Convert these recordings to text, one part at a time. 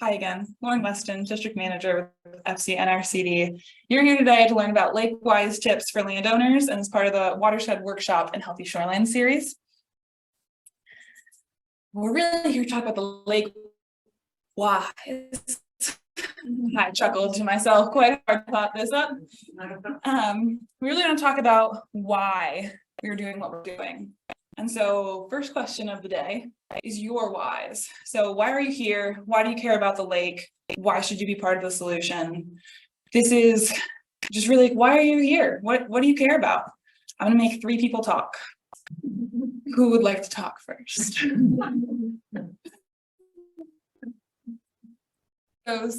Hi again, Lauren Weston, District Manager with FC NRCD. You're here today to learn about lake-wise tips for landowners and as part of the Watershed Workshop and Healthy Shoreline series. We're really here to talk about the lake wise. I chuckled to myself quite hard to thought this up. We really want to talk about why we're doing what we're doing. And so first question of the day is your whys. So why are you here? Why do you care about the lake? Why should you be part of the solution? This is just really, why are you here? What do you care about? I'm gonna make 3 people talk. Who would like to talk first? So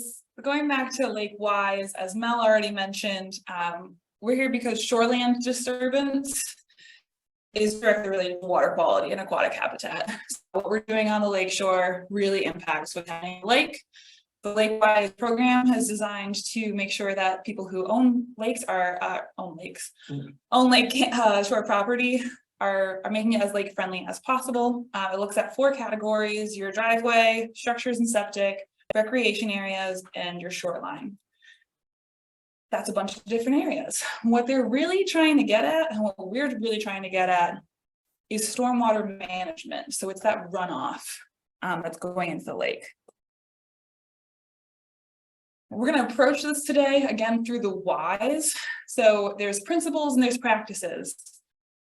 going back to lake whys, as Mel already mentioned, we're here because shoreland disturbance is directly related to water quality and aquatic habitat. So what we're doing on the lakeshore really impacts what's happening in the lake. The Lake Wise program is designed to make sure that people who own lakes own lake shore property are making it as lake friendly as possible. It looks at 4 categories: your driveway, structures and septic, recreation areas, and your shoreline. That's a bunch of different areas. What they're really trying to get at, and what we're really trying to get at, is stormwater management. So it's that runoff that's going into the lake. We're going to approach this today, again, through the whys. So there's principles and there's practices.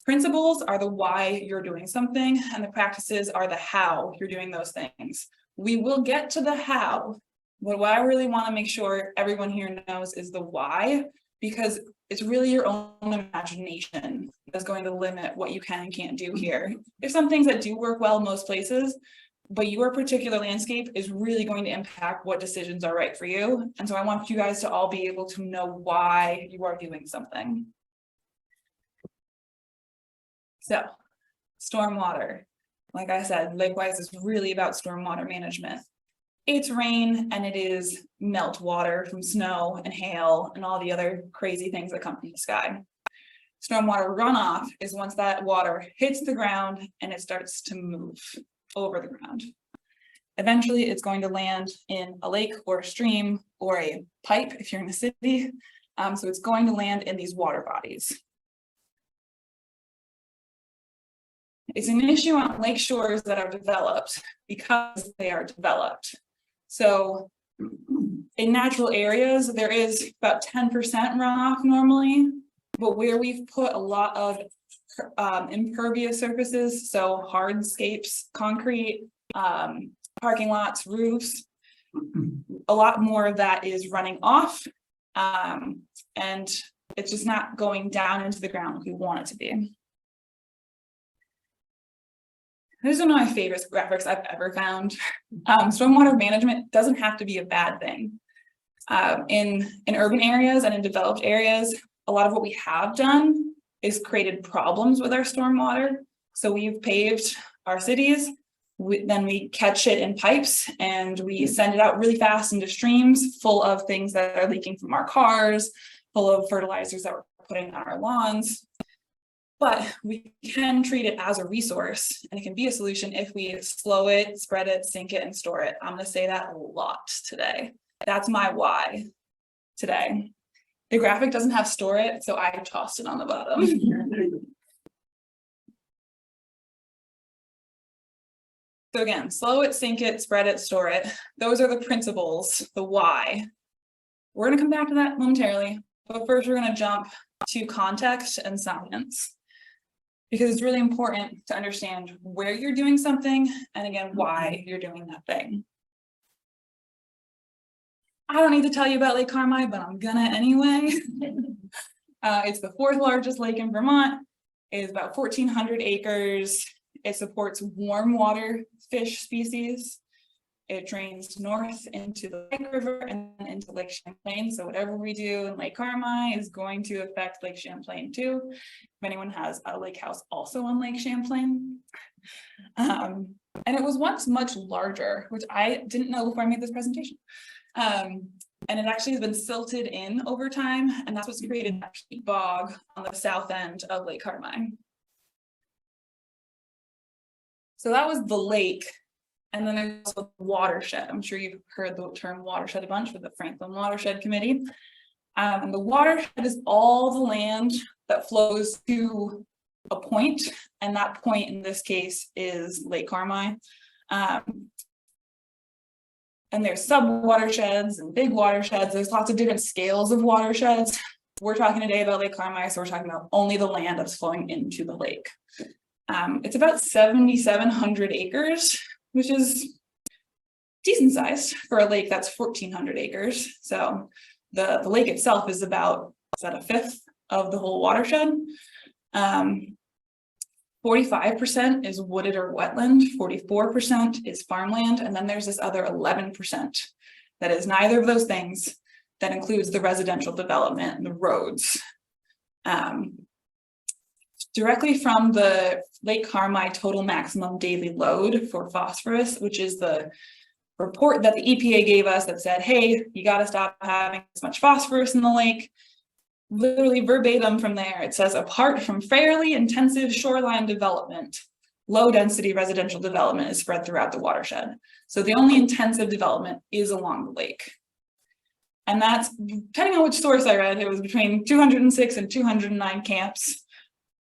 Principles are the why you're doing something, and the practices are the how you're doing those things. We will get to the how. But what I really want to make sure everyone here knows is the why, because it's really your own imagination that's going to limit what you can and can't do here. There's some things that do work well in most places, but your particular landscape is really going to impact what decisions are right for you. And so I want you guys to all be able to know why you are doing something. So, stormwater. Like I said, Lake-wise is really about stormwater management. It's rain and it is melt water from snow and hail and all the other crazy things that come from the sky. Stormwater runoff is once that water hits the ground and it starts to move over the ground. Eventually, it's going to land in a lake or a stream or a pipe if you're in a city. So it's going to land in these water bodies. It's an issue on lake shores that are developed because they are developed. So in natural areas, there is about 10% runoff normally, but where we've put a lot of impervious surfaces, so hardscapes, concrete, parking lots, roofs, a lot more of that is running off, and it's just not going down into the ground like we want it to be. These are one of my favorite graphics I've ever found. Stormwater management doesn't have to be a bad thing. In urban areas and in developed areas, a lot of what we have done is created problems with our stormwater. So we've paved our cities, then we catch it in pipes and we send it out really fast into streams full of things that are leaking from our cars, full of fertilizers that we're putting on our lawns. But we can treat it as a resource, and it can be a solution if we slow it, spread it, sink it, and store it. I'm going to say that a lot today. That's my why today. The graphic doesn't have store it, so I tossed it on the bottom. So again, slow it, sink it, spread it, store it. Those are the principles, the why. We're going to come back to that momentarily, but first we're going to jump to context and science, because it's really important to understand where you're doing something and again, why you're doing that thing. I don't need to tell you about Lake Carmi, but I'm gonna anyway. It's the 4th largest lake in Vermont. It is about 1,400 acres. It supports warm water fish species. It drains north into the Lake River and into Lake Champlain. So whatever we do in Lake Carmi is going to affect Lake Champlain too. If anyone has a lake house also on Lake Champlain. And it was once much larger, which I didn't know before I made this presentation. And it actually has been silted in over time, and that's what's created that peat bog on the south end of Lake Carmi. So that was the lake. And then there's also the watershed. I'm sure you've heard the term watershed a bunch with the Franklin Watershed Committee. And the watershed is all the land that flows to a point, and that point in this case is Lake Carmi. And there's sub watersheds and big watersheds. There's lots of different scales of watersheds. We're talking today about Lake Carmi, so we're talking about only the land that's flowing into the lake. It's about 7,700 acres, which is decent sized for a lake that's 1,400 acres. So the lake itself is about, is that a fifth of the whole watershed? 45% is wooded or wetland, 44% is farmland, and then there's this other 11% that is neither of those things. That includes the residential development and the roads. Directly from the Lake Carmi total maximum daily load for phosphorus, which is the report that the EPA gave us that said, hey, you got to stop having as much phosphorus in the lake. Literally verbatim from there, it says, apart from fairly intensive shoreline development, low density residential development is spread throughout the watershed. So the only intensive development is along the lake. And that's, depending on which source I read, it was between 206 and 209 camps,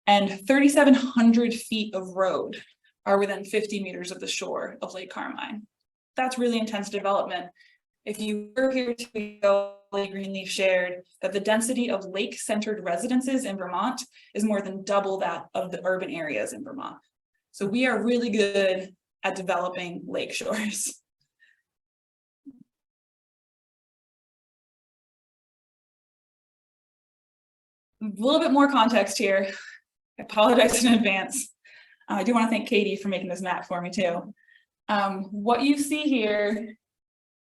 and 3,700 feet of road are within 50 meters of the shore of Lake Carmi. That's really intense development. If you were here to Lake Greenleaf shared that the density of lake-centered residences in Vermont is more than double that of the urban areas in Vermont. So we are really good at developing lake shores. A little bit more context here. I apologize in advance. I do want to thank Katie for making this map for me too. What you see here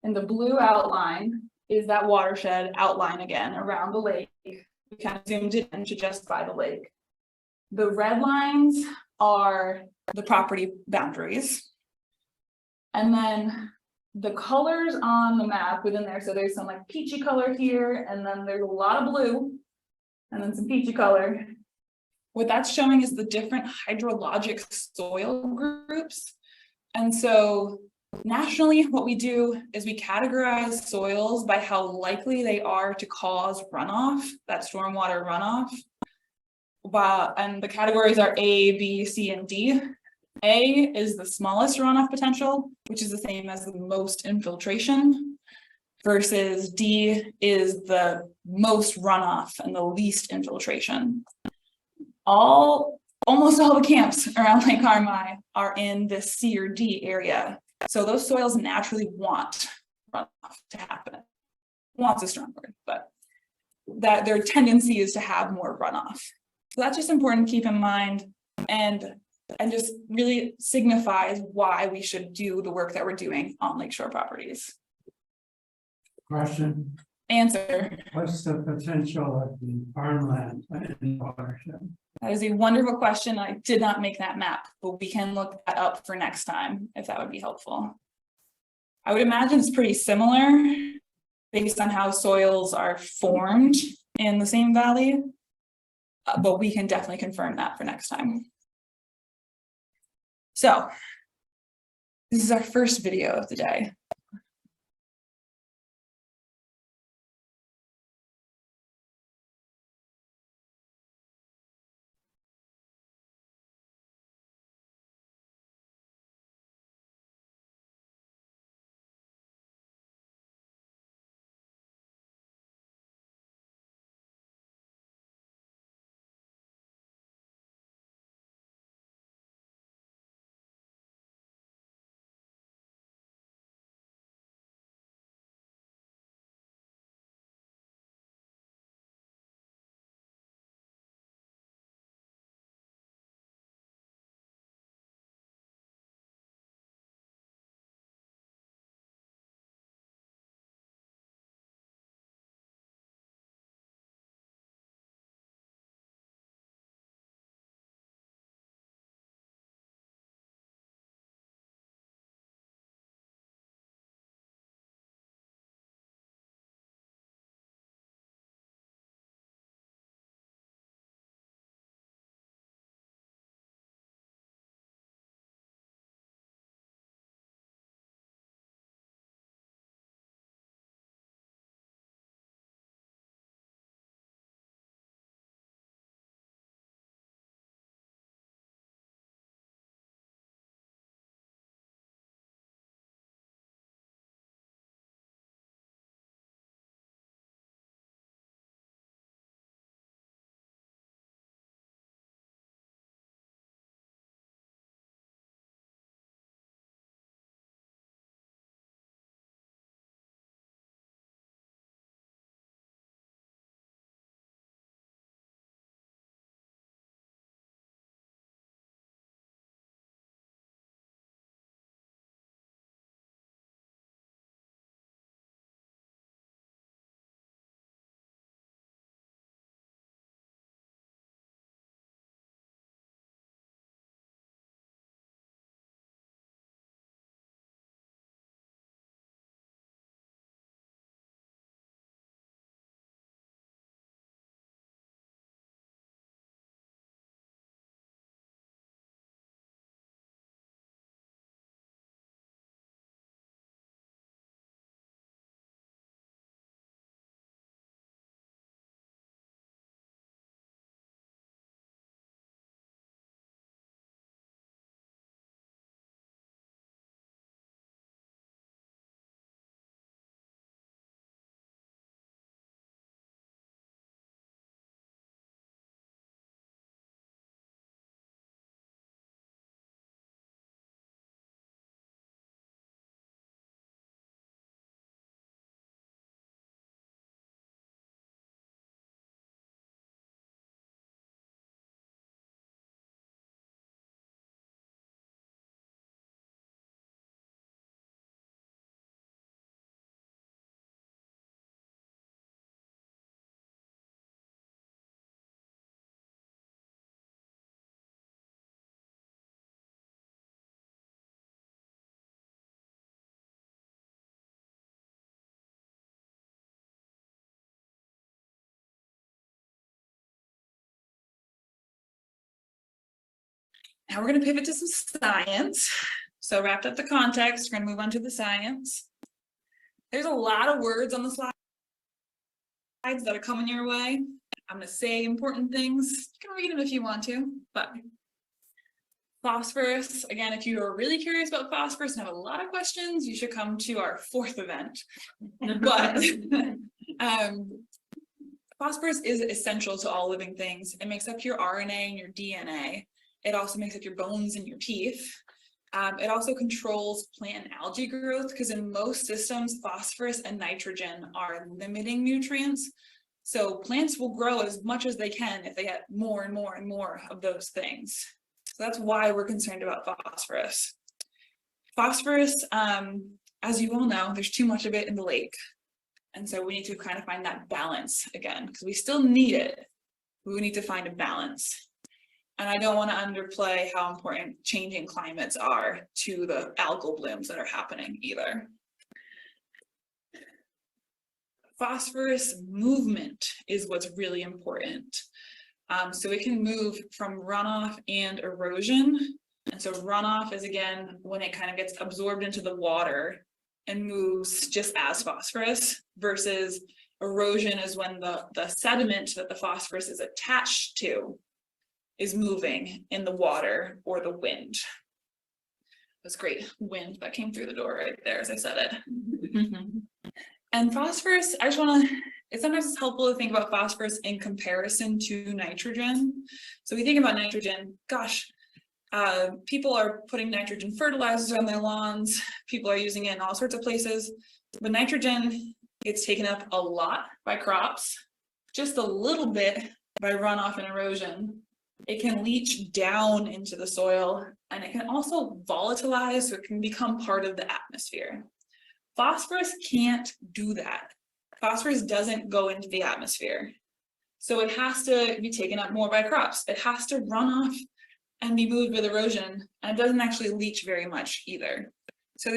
in the blue outline is that watershed outline again around the lake. We kind of zoomed it in to just by the lake. The red lines are the property boundaries. And then the colors on the map within there, so there's some like peachy color here, and then there's a lot of blue, and then some peachy color. What that's showing is the different hydrologic soil groups. And so nationally, what we do is we categorize soils by how likely they are to cause runoff, that stormwater runoff. And the categories are A, B, C, and D. A is the smallest runoff potential, which is the same as the most infiltration, versus D is the most runoff and the least infiltration. Almost all the camps around Lake Carmi are in this C or D area. So those soils naturally want runoff to happen. Wants a strong word, but that their tendency is to have more runoff. So that's just important to keep in mind, and just really signifies why we should do the work that we're doing on lakeshore properties. Question. Answer. What's the potential of the farmland in the watershed? That is a wonderful question. I did not make that map, but we can look that up for next time if that would be helpful. I would imagine it's pretty similar based on how soils are formed in the same valley, but we can definitely confirm that for next time. So this is our first video of the day. Now we're going to pivot to some science. So wrapped up the context, we're going to move on to the science. There's a lot of words on the slides that are coming your way. I'm going to say important things. You can read them if you want to, but phosphorus, again, if you are really curious about phosphorus and have a lot of questions, you should come to our 4th event. But phosphorus is essential to all living things. It makes up your RNA and your DNA. It also makes up your bones and your teeth. It also controls plant and algae growth because in most systems, phosphorus and nitrogen are limiting nutrients. So plants will grow as much as they can if they get more and more and more of those things. So that's why we're concerned about phosphorus. Phosphorus, as you all know, there's too much of it in the lake. And so we need to kind of find that balance again, because we still need it. We need to find a balance. And I don't want to underplay how important changing climates are to the algal blooms that are happening either. Phosphorus movement is what's really important. So it can move from runoff and erosion. And so runoff is, again, when it kind of gets absorbed into the water and moves just as phosphorus, versus erosion is when the sediment that the phosphorus is attached to is moving in the water or the wind. That's great wind that came through the door right there as I said it. And phosphorus, I just want to, sometimes it's helpful to think about phosphorus in comparison to nitrogen. So we think about nitrogen, gosh, people are putting nitrogen fertilizers on their lawns, people are using it in all sorts of places, but nitrogen gets taken up a lot by crops, just a little bit by runoff and erosion. It can leach down into the soil, and it can also volatilize, so it can become part of the atmosphere. Phosphorus can't do that. Phosphorus doesn't go into the atmosphere. So it has to be taken up more by crops. It has to run off and be moved with erosion, and it doesn't actually leach very much either. So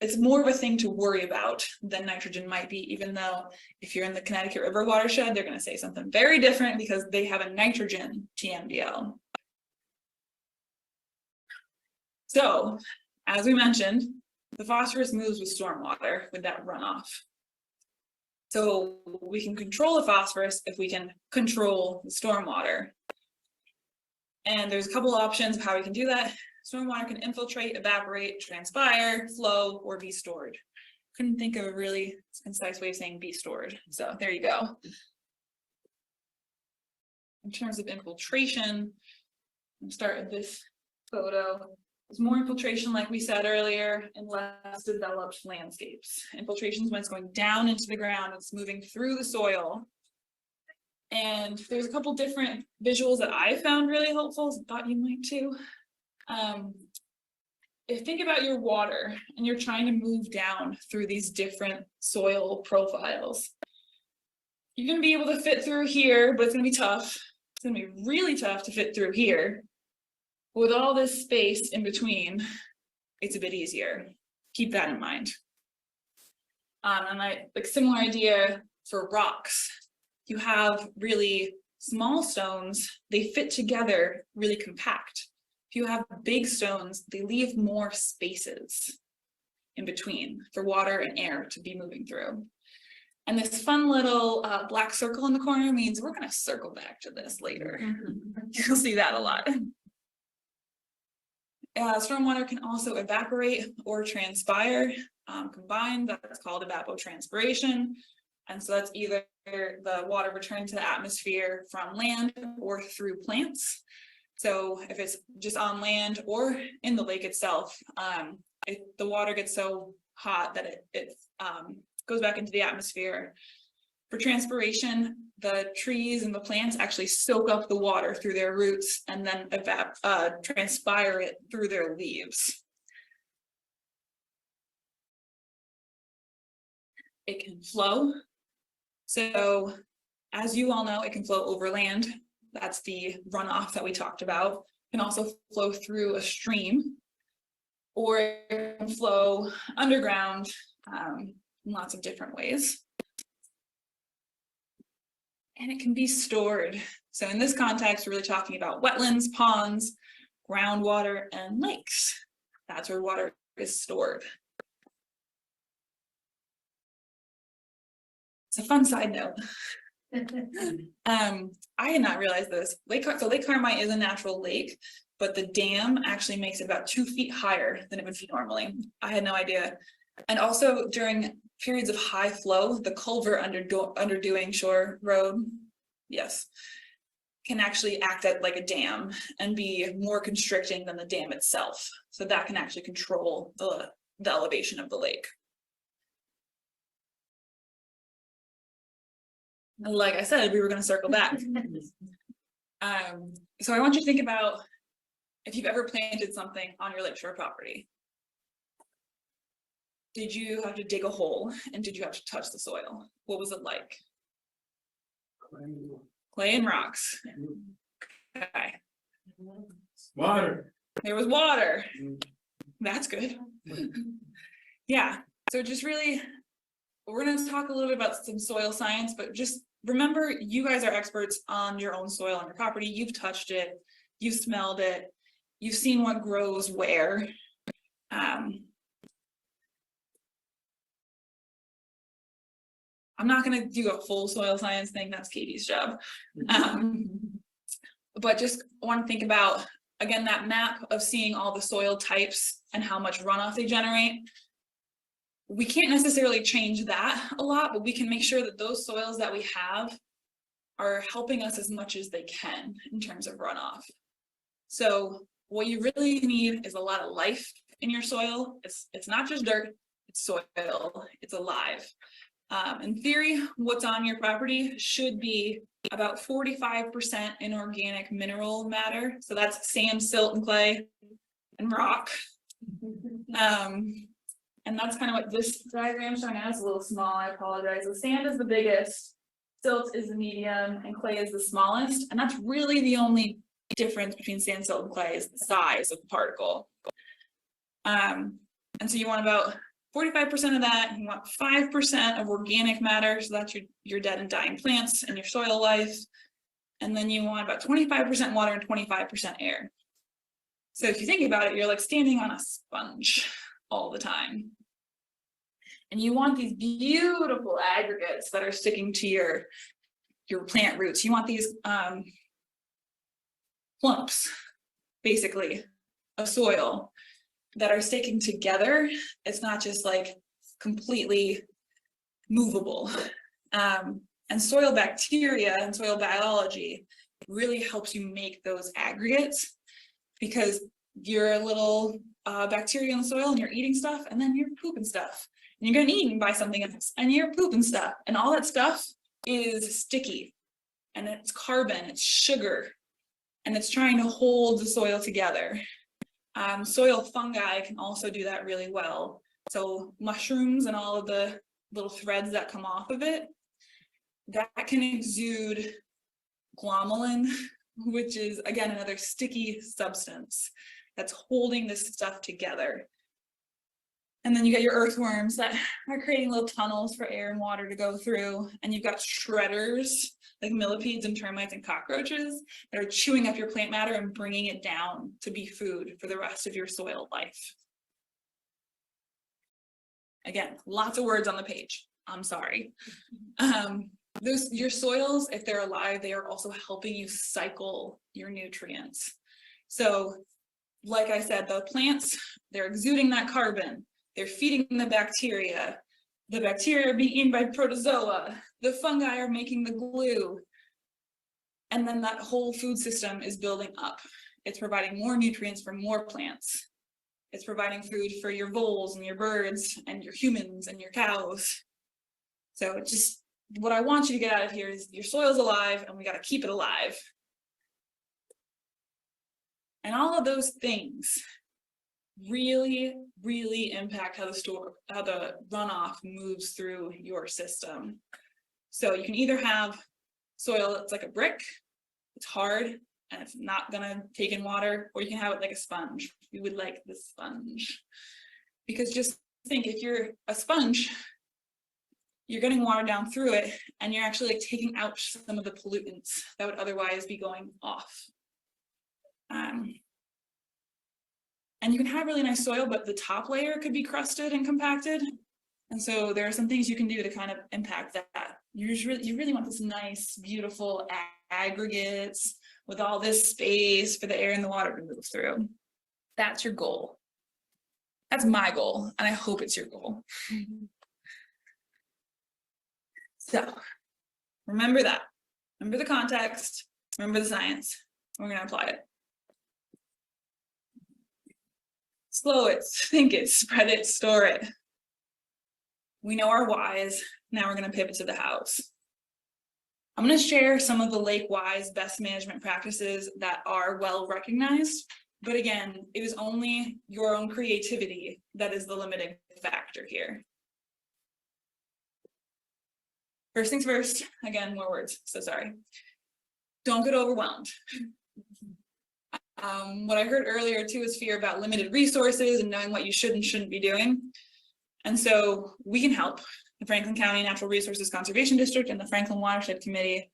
it's more of a thing to worry about than nitrogen might be, even though if you're in the Connecticut River watershed, they're going to say something very different because they have a nitrogen TMDL. So, as we mentioned, the phosphorus moves with stormwater with that runoff. So we can control the phosphorus if we can control the stormwater. And there's a couple of options of how we can do that. Stormwater can infiltrate, evaporate, transpire, flow, or be stored. Couldn't think of a really concise way of saying be stored. So there you go. In terms of infiltration, I'll start with this photo. There's more infiltration, like we said earlier, in less developed landscapes. Infiltration is when it's going down into the ground, it's moving through the soil. And there's a couple different visuals that I found really helpful, thought you might too. If think about your water and you're trying to move down through these different soil profiles, you're going to be able to fit through here, but it's going to be tough. It's going to be really tough to fit through here. With all this space in between, it's a bit easier. Keep that in mind. And like similar idea for rocks. You have really small stones, they fit together really compact. If you have big stones, they leave more spaces in between for water and air to be moving through. And this fun little black circle in the corner means we're going to circle back to this later. You'll see that a lot. Stormwater can also evaporate or transpire combined. That's called evapotranspiration. And so that's either the water returning to the atmosphere from land or through plants. So if it's just on land or in the lake itself, the water gets so hot that it goes back into the atmosphere. For transpiration, the trees and the plants actually soak up the water through their roots and then transpire it through their leaves. It can flow. So as you all know, it can flow over land. That's the runoff that we talked about. It can also flow through a stream, or it can flow underground in lots of different ways. And it can be stored. So in this context, we're really talking about wetlands, ponds, groundwater, and lakes. That's where water is stored. It's a fun side note. I had not realized this. Lake Carmine is a natural lake, but the dam actually makes it about 2 feet higher than it would be normally. I had no idea. And also during periods of high flow, the culvert under Dewing Shore Road, yes, can actually act like a dam and be more constricting than the dam itself. So that can actually control the elevation of the lake. Like I said, we were going to circle back. So I want you to think about if you've ever planted something on your lakeshore property. Did you have to dig a hole and did you have to touch the soil? What was it like? Clay and rocks. Okay. Water. There was water. That's good. Yeah. So just really, we're going to talk a little bit about some soil science, but just remember, you guys are experts on your own soil on your property. You've touched it, you've smelled it, you've seen what grows where. I'm not going to do a full soil science thing. That's Katie's job. But just want to think about, again, that map of seeing all the soil types and how much runoff they generate. We can't necessarily change that a lot, but we can make sure that those soils that we have are helping us as much as they can in terms of runoff. So what you really need is a lot of life in your soil. It's not just dirt, it's soil, it's alive. In theory, what's on your property should be about 45% inorganic mineral matter. So that's sand, silt, and clay, and rock. And that's kind of what this diagram is showing. Now it's a little small, I apologize. The sand is the biggest, silt is the medium, and clay is the smallest. And that's really the only difference between sand, silt, and clay is the size of the particle. And so you want about 45% of that. You want 5% of organic matter. So that's your dead and dying plants and your soil life. And then you want about 25% water and 25% air. So if you think about it, you're like standing on a sponge all the time. And you want these beautiful aggregates that are sticking to your plant roots. You want these clumps, basically, of soil that are sticking together. It's not just like completely movable. And soil bacteria and soil biology really helps you make those aggregates, because you're a little bacteria in the soil and you're eating stuff, and then you're pooping stuff, and you're getting eaten by something else, and you're pooping stuff, and all that stuff is sticky, and it's carbon, it's sugar, and it's trying to hold the soil together. Soil fungi can also do that really well. So mushrooms and all of the little threads that come off of it, that can exude glomalin, which is, again, another sticky substance that's holding this stuff together. And then you get your earthworms that are creating little tunnels for air and water to go through. And you've got shredders like millipedes and termites and cockroaches that are chewing up your plant matter and bringing it down to be food for the rest of your soil life. Again, lots of words on the page. I'm sorry. Your soils, if they're alive, they are also helping you cycle your nutrients. So, like I said, the plants, they're exuding that carbon. They're feeding the bacteria. The bacteria are being eaten by protozoa. The fungi are making the glue. And then that whole food system is building up. It's providing more nutrients for more plants. It's providing food for your voles and your birds and your humans and your cows. So it's just, what I want you to get out of here is your soil's alive and we got to keep it alive. And all of those things really, really impact how the runoff moves through your system. So you can either have soil that's like a brick, it's hard, and it's not gonna take in water, or you can have it like a sponge. We would like the sponge. Because just think, if you're a sponge, you're getting water down through it, and you're actually like taking out some of the pollutants that would otherwise be going off. And you can have really nice soil, but the top layer could be crusted and compacted. And so there are some things you can do to kind of impact that. You really want this nice, beautiful aggregates with all this space for the air and the water to move through. That's your goal. That's my goal, and I hope it's your goal. So remember that. Remember the context, remember the science. We're going to apply it. Slow it, think it, spread it, store it. We know our whys. Now we're going to pivot to the hows. I'm going to share some of the lake wise best management practices that are well recognized. But again, it is only your own creativity that is the limiting factor here. First things first, again, more words, so sorry. Don't get overwhelmed. What I heard earlier too is fear about limited resources and knowing what you should and shouldn't be doing. And so we can help. The Franklin County Natural Resources Conservation District and the Franklin Watershed Committee.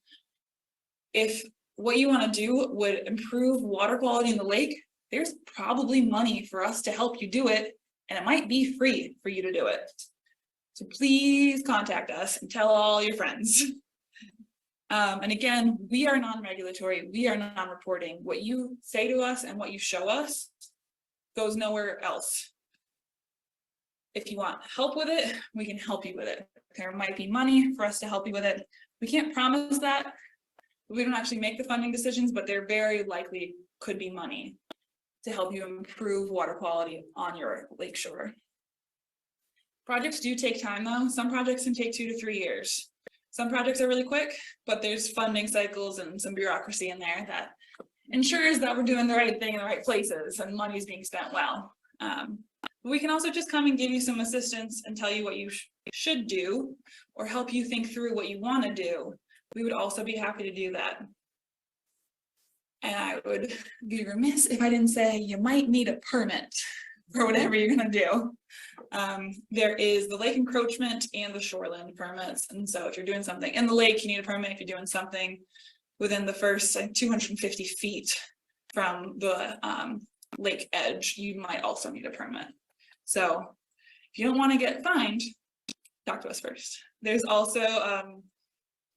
If what you want to do would improve water quality in the lake, there's probably money for us to help you do it, and it might be free for you to do it. So please contact us and tell all your friends. And again, we are non-regulatory, we are non-reporting. What you say to us and what you show us goes nowhere else. If you want help with it, we can help you with it. There might be money for us to help you with it. We can't promise that. We don't actually make the funding decisions, but there very likely could be money to help you improve water quality on your lakeshore. Projects do take time though. Some projects can take 2 to 3 years. Some projects are really quick, but there's funding cycles and some bureaucracy in there that ensures that we're doing the right thing in the right places and money is being spent well. We can also just come and give you some assistance and tell you what you should do or help you think through what you want to do. We would also be happy to do that. And I would be remiss if I didn't say you might need a permit for whatever you're going to do. There is the lake encroachment and the shoreline permits. And so if you're doing something in the lake, you need a permit. If you're doing something within the first 250 feet from the lake edge, you might also need a permit. So if you don't want to get fined, talk to us first. There's also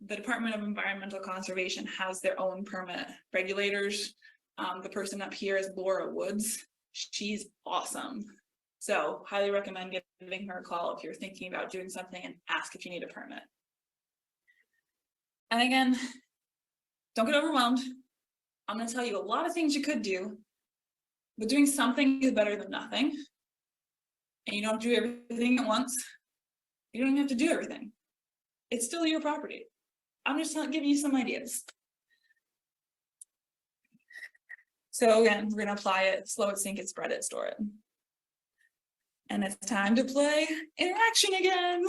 the Department of Environmental Conservation has their own permit regulators. The person up here is Laura Woods. She's awesome. So highly recommend giving her a call if you're thinking about doing something and ask if you need a permit. And again, don't get overwhelmed. I'm going to tell you a lot of things you could do, but doing something is better than nothing. And you don't do everything at once. You don't even have to do everything. It's still your property. I'm just giving you some ideas. So again, we're going to apply it, slow it, sink it, spread it, store it. And it's time to play interaction again.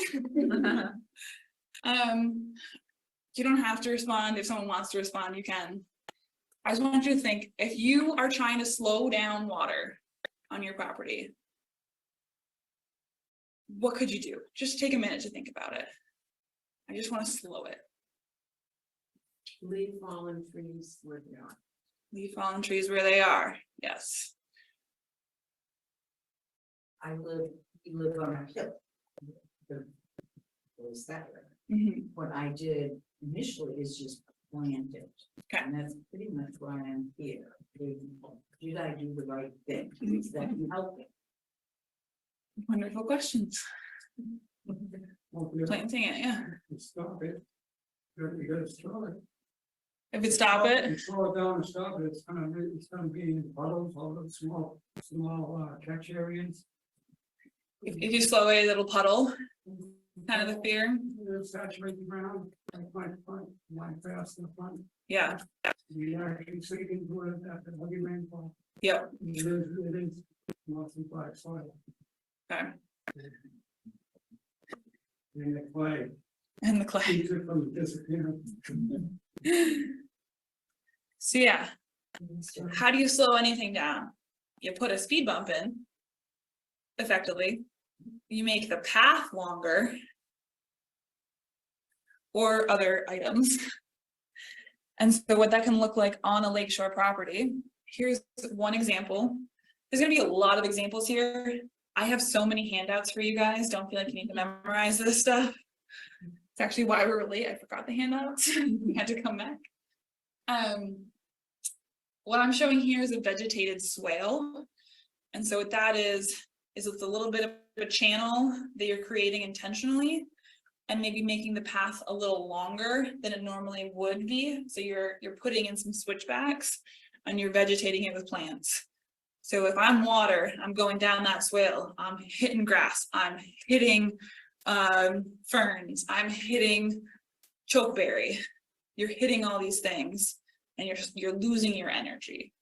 You don't have to respond. If someone wants to respond, you can. I just want you to think, if you are trying to slow down water on your property, what could you do? Just take a minute to think about it. I just want to slow it. Leave fallen trees where they are. Leave fallen trees where they are. Yes. We live on a hill. Was that right? Mm-hmm. What I did initially is just plant it. Okay. And that's pretty much why I'm here. Did I do the right thing? Is that helping? Wonderful questions. Planting it, yeah. Stop it. You gotta stop it. If it stop it, You slow it down and stop it, it's gonna be in puddles, all those small catch areas. if you slow it, it'll puddle. Kind of the fear. It'll saturate the ground, like my fast in the front. Yeah. We actually see into it after heavy rainfall. Yep. It is mostly black soil. Okay. And the clay And the clay. keeps it from disappearing. So yeah, how do you slow anything down? You put a speed bump in, effectively. You make the path longer, or other items. And so what that can look like on a lakeshore property, here's one example. There's gonna be a lot of examples here. I have so many handouts for you guys. Don't feel like you need to memorize this stuff. It's actually why we were late. I forgot the handouts. We had to come back. What I'm showing here is a vegetated swale. And so what that is it's a little bit of a channel that you're creating intentionally and maybe making the path a little longer than it normally would be. So you're putting in some switchbacks and you're vegetating it with plants. So if I'm water, I'm going down that swale, I'm hitting grass, I'm hitting ferns, I'm hitting chokeberry. You're hitting all these things and you're losing your energy.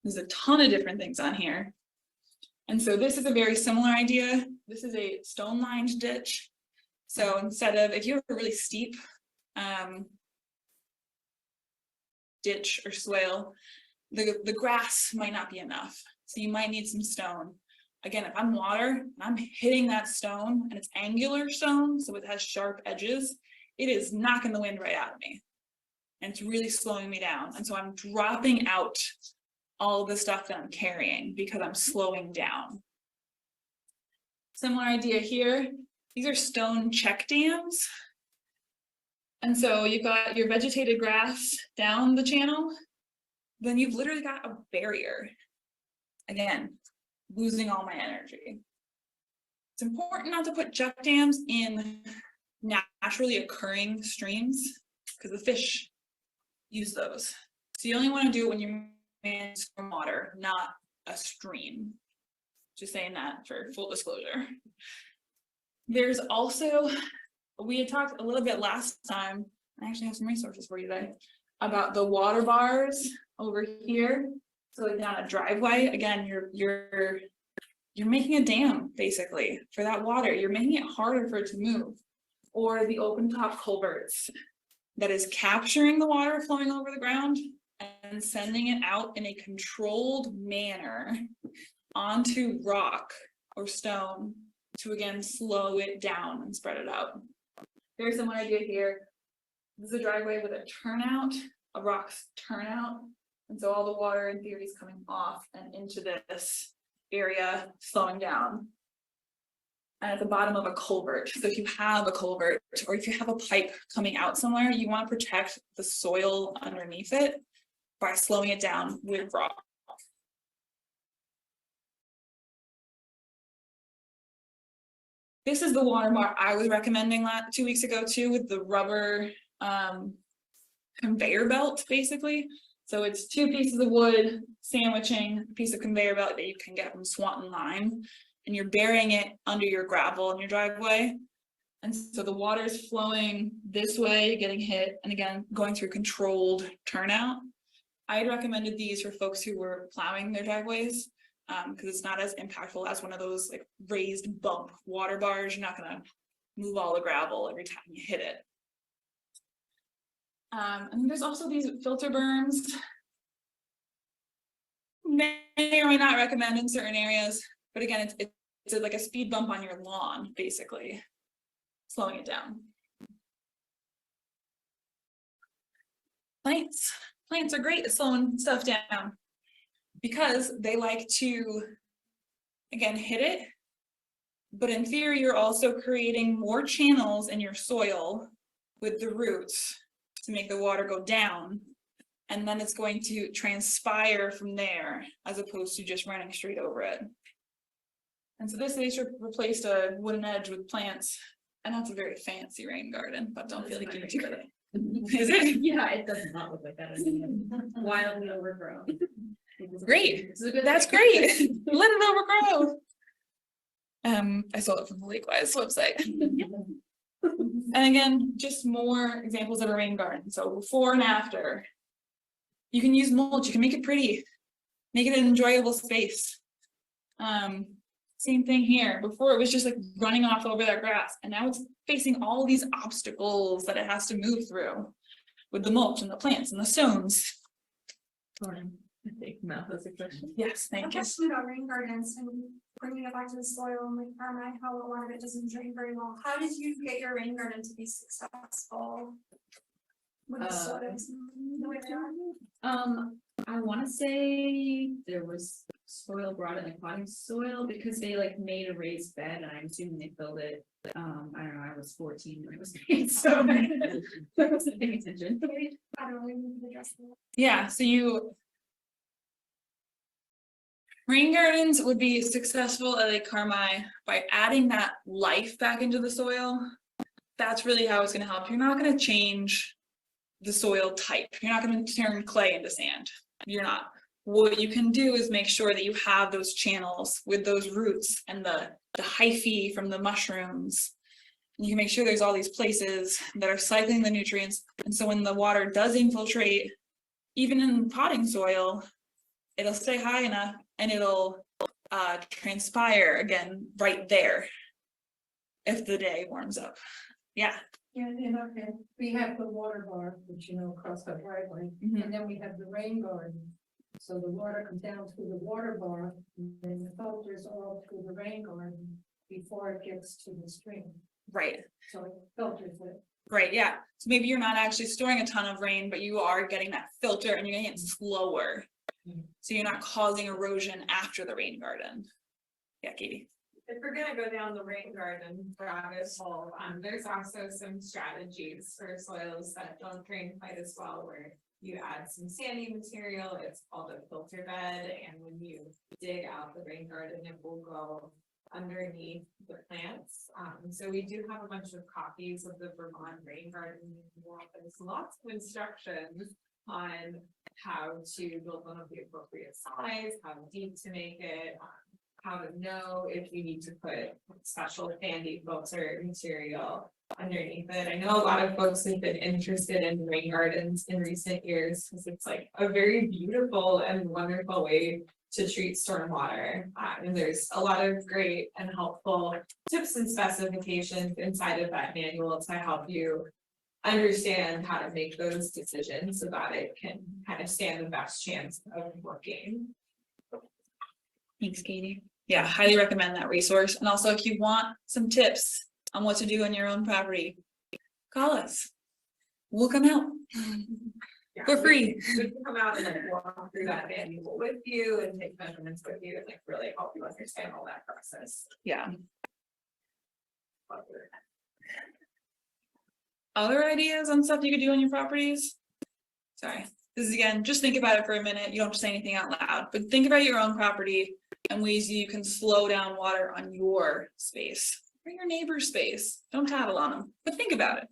There's a ton of different things on here. And so this is a very similar idea. This is a stone lined ditch. So instead of, if you have a really steep ditch or swale, the grass might not be enough. So you might need some stone. Again, if I'm water and I'm hitting that stone and it's angular stone, so it has sharp edges, it is knocking the wind right out of me. And it's really slowing me down. And so I'm dropping out all the stuff that I'm carrying because I'm slowing down. Similar idea here. These are stone check dams. And so you've got your vegetated grass down the channel, then you've literally got a barrier. Again, losing all my energy. It's important not to put check dams in naturally occurring streams because the fish use those. So you only want to do it when you're in water, not a stream. Just saying that for full disclosure. There's also, we had talked a little bit last time, I actually have some resources for you today, about the water bars over here. So like down a driveway, again, you're making a dam basically for that water. You're making it harder for it to move. Or the open top culverts that is capturing the water flowing over the ground and sending it out in a controlled manner onto rock or stone to again slow it down and spread it out. Very similar idea here. This is a driveway with a turnout, a rock's turnout. And so all the water in theory is coming off and into this area, slowing down. And at the bottom of a culvert. So if you have a culvert or if you have a pipe coming out somewhere, you want to protect the soil underneath it by slowing it down with rock. This is the water bar I was recommending 2 weeks ago too, with the rubber conveyor belt basically. So it's 2 pieces of wood sandwiching a piece of conveyor belt that you can get from Swanton Line, and you're burying it under your gravel in your driveway. And so the water is flowing this way, getting hit, and again, going through controlled turnout. I had recommended these for folks who were plowing their driveways because it's not as impactful as one of those like raised bump water bars. You're not gonna move all the gravel every time you hit it. And there's also these filter berms. May or may not recommend in certain areas, but again, it's like a speed bump on your lawn, basically, slowing it down. Plants are great at slowing stuff down because they like to, again, hit it. But in theory, you're also creating more channels in your soil with the roots to make the water go down. And then it's going to transpire from there as opposed to just running straight over it. And so they replaced a wooden edge with plants. And that's a very fancy rain garden, but don't feel like you need to. Is it? Yeah, it does not look like that. Wildly overgrown. Great. That's great. Let it overgrow. I saw it from the Lakewise website. And again, just more examples of a rain garden. So before and after. You can use mulch, you can make it pretty, make it an enjoyable space. Same thing here. Before it was just like running off over that grass, and now it's facing all these obstacles that it has to move through with the mulch and the plants and the stones. I think Mel has a question. Yes, A thank you. question about rain gardens and bringing it back to the soil and like how a lot of it doesn't drain very well. How did you get your rain garden to be successful? With the sodas, the way they are. I wanna say there was soil brought in, like potting soil, because they like made a raised bed, and I'm assuming they filled it. I don't know, I was 14 when it was made, so I wasn't paying attention. I don't really need to address that. Yeah, so rain gardens would be successful at Lake Carmi by adding that life back into the soil. That's really how it's gonna help. You're not gonna change the soil type. You're not gonna turn clay into sand. You're not. What you can do is make sure that you have those channels with those roots and the hyphae from the mushrooms. You can make sure there's all these places that are cycling the nutrients. And so when the water does infiltrate, even in potting soil, it'll stay high enough and it'll transpire again right there if the day warms up. Yeah. And okay, we have the water bar, which you know, across the driveway, Mhm. and then we have the rain garden. So the water comes down through the water bar, and then the filters all through the rain garden before it gets to the stream. Right. So it filters it. Right, yeah. So maybe you're not actually storing a ton of rain, but you are getting that filter and you're getting it slower. Mhm. So you're not causing erosion after the rain garden. Yeah, Katie. If we're gonna go down the rain garden rabbit hole, there's also some strategies for soils that don't drain quite as well, where you add some sandy material. It's called a filter bed, and when you dig out the rain garden, it will go underneath the plants. So we do have a bunch of copies of the Vermont Rain Garden Manual. There's lots of instructions on how to build one of the appropriate size, how deep to make it, how to know if you need to put special sandy filter material underneath it. I know a lot of folks have been interested in rain gardens in recent years because it's like a very beautiful and wonderful way to treat stormwater. And there's a lot of great and helpful tips and specifications inside of that manual to help you understand how to make those decisions so that it can kind of stand the best chance of working. Thanks, Katie. Yeah, highly recommend that resource. And also if you want some tips on what to do on your own property, call us. We'll come out Yeah, for free. We can come out and like walk through that manual with you and take measurements with you and like really help you understand all that process. Yeah. Other ideas on stuff you could do on your properties? Sorry, this is again, just think about it for a minute. You don't have to say anything out loud, but think about your own property and ways you can slow down water on your space or your neighbor's space. Don't tattle on them, but think about it.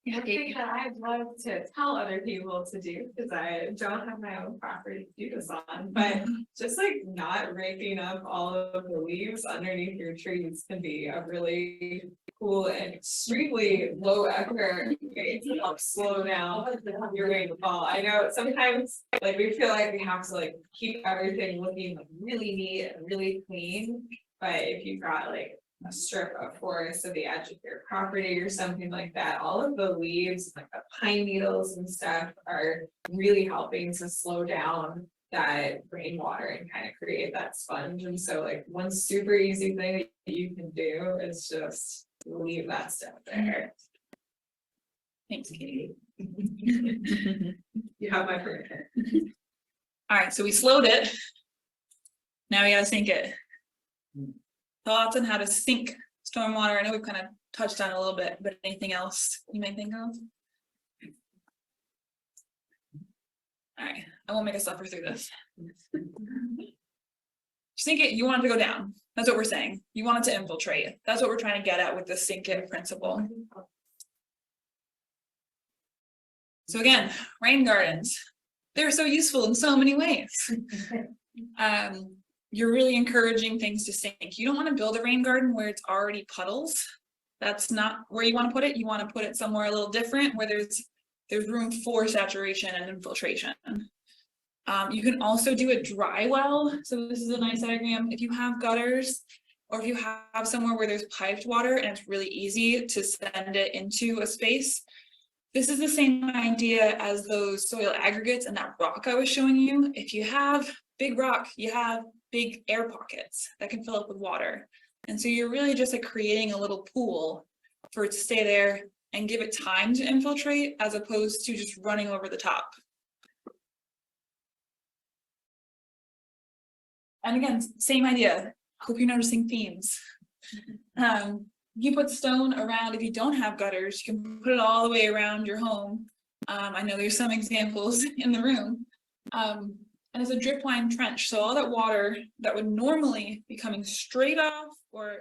Yeah, One thing that I'd love to tell other people to do, because I don't have my own property to do this on, but just like not raking up all of the leaves underneath your trees can be a really cool and extremely low effort way to help slow down your rainfall. I know sometimes like we feel like we have to like keep everything looking like really neat and really clean, but if you've got like a strip of forest at the edge of your property or something like that, all of the leaves, like the pine needles and stuff are really helping to slow down that rainwater and kind of create that sponge. And so like one super easy thing that you can do is just leave that stuff there. Thanks, Katie. You have my permission. All right, so we slowed it. Now we gotta sink it. Thoughts on how to sink stormwater? I know we've kind of touched on it a little bit, but anything else you may think of? All right, I won't make us suffer through this. Sink it, you want it to go down. That's what we're saying. You want it to infiltrate. That's what we're trying to get at with the sink it principle. So again, rain gardens, they're so useful in so many ways. You're really encouraging things to sink. You don't want to build a rain garden where it's already puddles. That's not where you want to put it. You want to put it somewhere a little different where there's room for saturation and infiltration. You can also do a dry well. So this is a nice diagram. If you have gutters or if you have somewhere where there's piped water and it's really easy to send it into a space, This is the same idea as those soil aggregates and that rock I was showing you. If you have big rock, you have big air pockets that can fill up with water. And so you're really just like creating a little pool for it to stay there and give it time to infiltrate as opposed to just running over the top. And again, same idea. Hope you're noticing themes. You put stone around, if you don't have gutters, you can put it all the way around your home. I know there's some examples in the room. And it's a drip line trench. So all that water that would normally be coming straight off or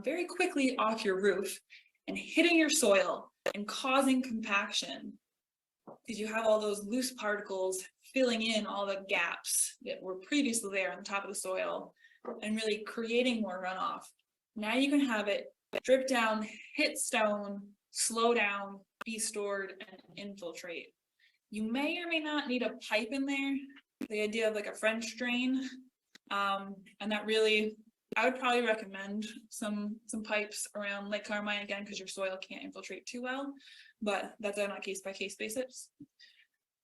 very quickly off your roof and hitting your soil and causing compaction, because you have all those loose particles filling in all the gaps that were previously there on the top of the soil and really creating more runoff. Now you can have it drip down, hit stone, slow down, be stored, and infiltrate. You may or may not need a pipe in there, the idea of like a French drain. And that really, I would probably recommend some pipes around Lake Carmine again, because your soil can't infiltrate too well, but that's on a case by case basis.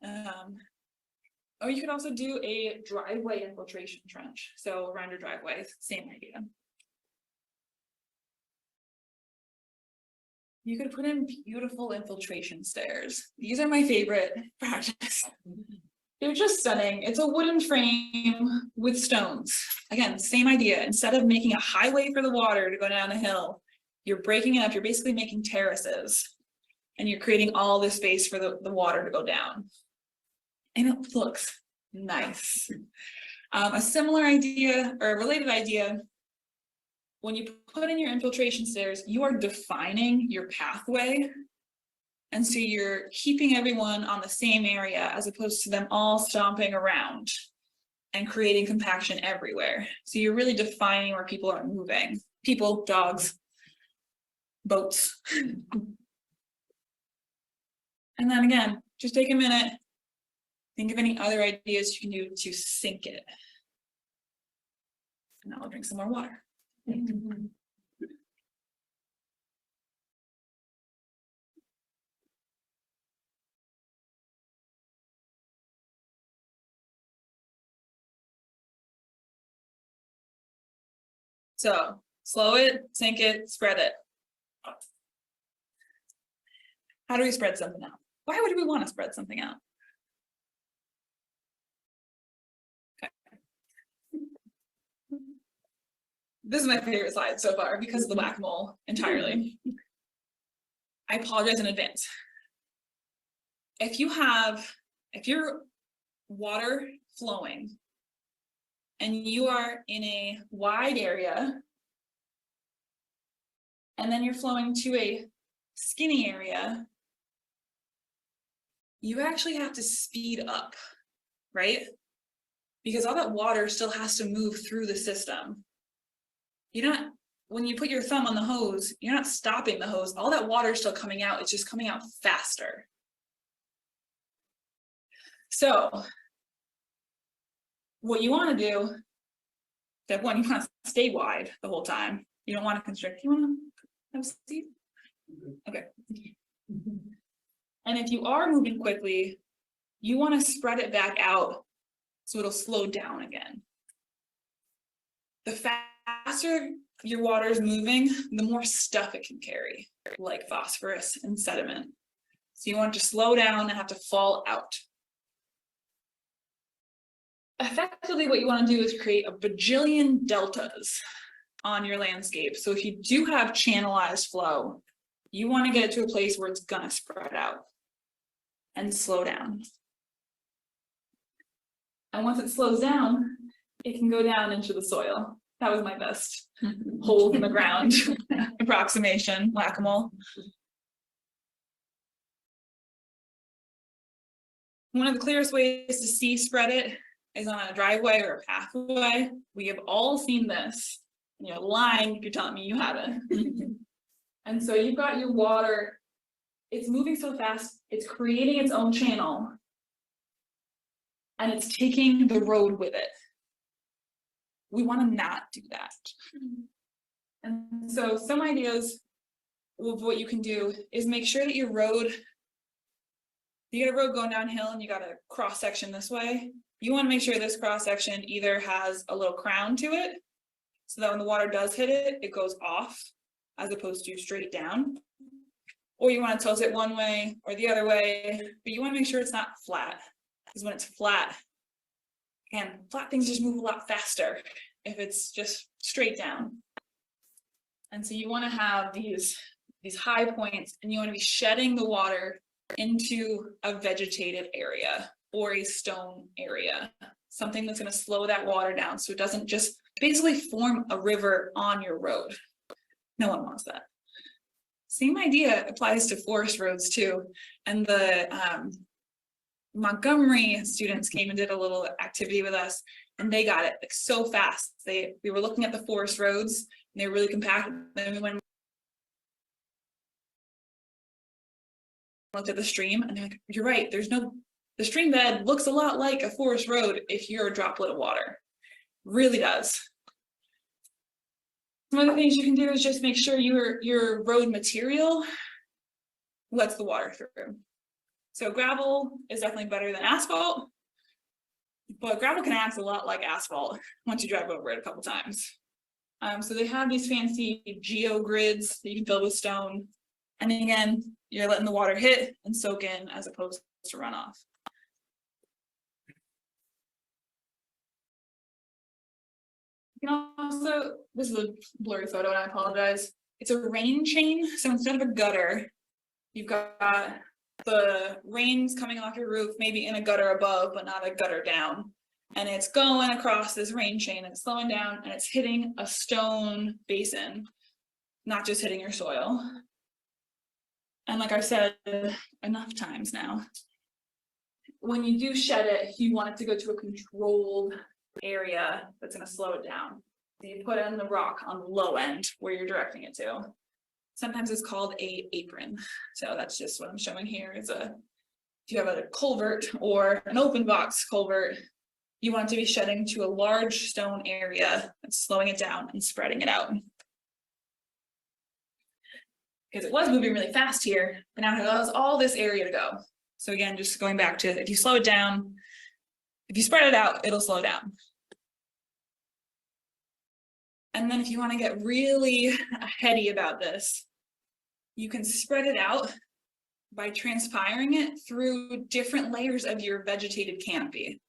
Or you could also do a driveway infiltration trench. So around your driveway, same idea. You could put in beautiful infiltration stairs. These are my favorite practice. They're just stunning. It's a wooden frame with stones. Again, same idea. Instead of making a highway for the water to go down a hill, you're breaking it up. You're basically making terraces and you're creating all this space for the water to go down. And it looks nice. A similar idea or a related idea, when you put in your infiltration stairs, you are defining your pathway. And so you're keeping everyone on the same area as opposed to them all stomping around and creating compaction everywhere. So you're really defining where people are moving. People, dogs, boats. And then again, just take a minute. Think of any other ideas you can do to sink it. And now I'll drink some more water. So slow it, sink it, spread it. How do we spread something out? Why would we want to spread something out? This is my favorite slide so far because of the whack-a-mole entirely. I apologize in advance. If you're water flowing and you are in a wide area and then you're flowing to a skinny area, you actually have to speed up, right? Because all that water still has to move through the system. When you put your thumb on the hose, you're not stopping the hose. All that water is still coming out. It's just coming out faster. So what you want to do, step one, you want to stay wide the whole time. You don't want to constrict. You want to have a seat? Okay. And if you are moving quickly, you want to spread it back out so it'll slow down again. The faster your water is moving, the more stuff it can carry, like phosphorus and sediment. So you want it to slow down and have to fall out. Effectively, what you want to do is create a bajillion deltas on your landscape. So if you do have channelized flow, you want to get it to a place where it's gonna spread out and slow down. And once it slows down, it can go down into the soil. That was my best hole in the ground approximation, whack-a-mole. One of the clearest ways to see spread it is on a driveway or a pathway. We have all seen this. And you're lying if you're telling me you haven't. And so you've got your water, it's moving so fast, it's creating its own channel. And it's taking the road with it. We want to not do that. And so some ideas of what you can do is make sure that your road You got a road going downhill and you got a cross section this way. You want to make sure this cross section either has a little crown to it, so that when the water does hit it, it goes off as opposed to straight down. Or you want to tilt it one way or the other way, but you want to make sure it's not flat. Because when it's flat, and flat things just move a lot faster if it's just straight down. And so you want to have these high points, and you want to be shedding the water into a vegetated area or a stone area, something that's going to slow that water down so it doesn't just basically form a river on your road. No one wants that. Same idea applies to forest roads too. And the Montgomery students came and did a little activity with us, and they got it like so fast. We were looking at the forest roads, and they were really compacted. Then we went and looked at the stream, and they're like, "You're right. The stream bed looks a lot like a forest road if you're a droplet of water. Really does." Some other things you can do is just make sure your road material lets the water through. So gravel is definitely better than asphalt, but gravel can act a lot like asphalt once you drive over it a couple times. So they have these fancy geogrids that you can fill with stone. And again, you're letting the water hit and soak in as opposed to run off. You can also, this is a blurry photo and I apologize. It's a rain chain. So instead of a gutter, you've got the rains coming off your roof, maybe in a gutter above, but not a gutter down. And it's going across this rain chain, and it's slowing down, and it's hitting a stone basin, not just hitting your soil. And like I've said enough times now, when you do shed it, you want it to go to a controlled area that's going to slow it down. So you put in the rock on the low end where you're directing it to. Sometimes it's called a apron. So that's just what I'm showing here. Is if you have a culvert or an open box culvert, you want it to be shedding to a large stone area and slowing it down and spreading it out. Because it was moving really fast here, but now it has all this area to go. So again, just going back to, if you slow it down, if you spread it out, it'll slow down. And then if you want to get really heady about this, you can spread it out by transpiring it through different layers of your vegetated canopy.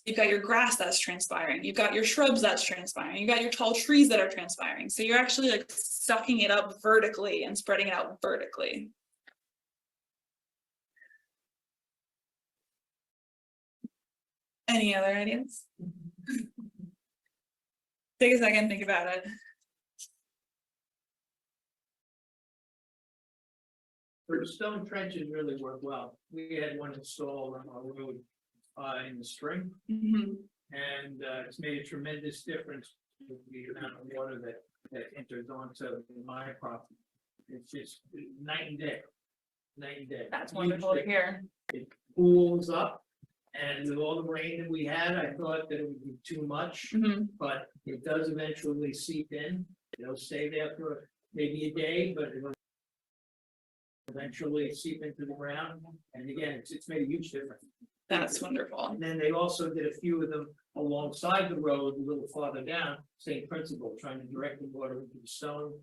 You've got your grass that's transpiring, you've got your shrubs that's transpiring, you've got your tall trees that are transpiring. So you're actually like sucking it up vertically and spreading it out vertically. Any other ideas? Take a second, think about it. For stone trenches really work well. We had one installed on our road in the spring, Mhm. and it's made a tremendous difference with the amount of water that enters onto my property. It's just night and day. Night and day. That's wonderful to hear. It pools up, and with all the rain that we had, I thought that it would be too much, Mhm. but it does eventually seep in. It'll stay there for maybe a day, but it'll eventually seep into the ground. And again, it's made a huge difference. That's wonderful. And then they also did a few of them alongside the road, a little farther down, same principle, trying to direct the water into the stone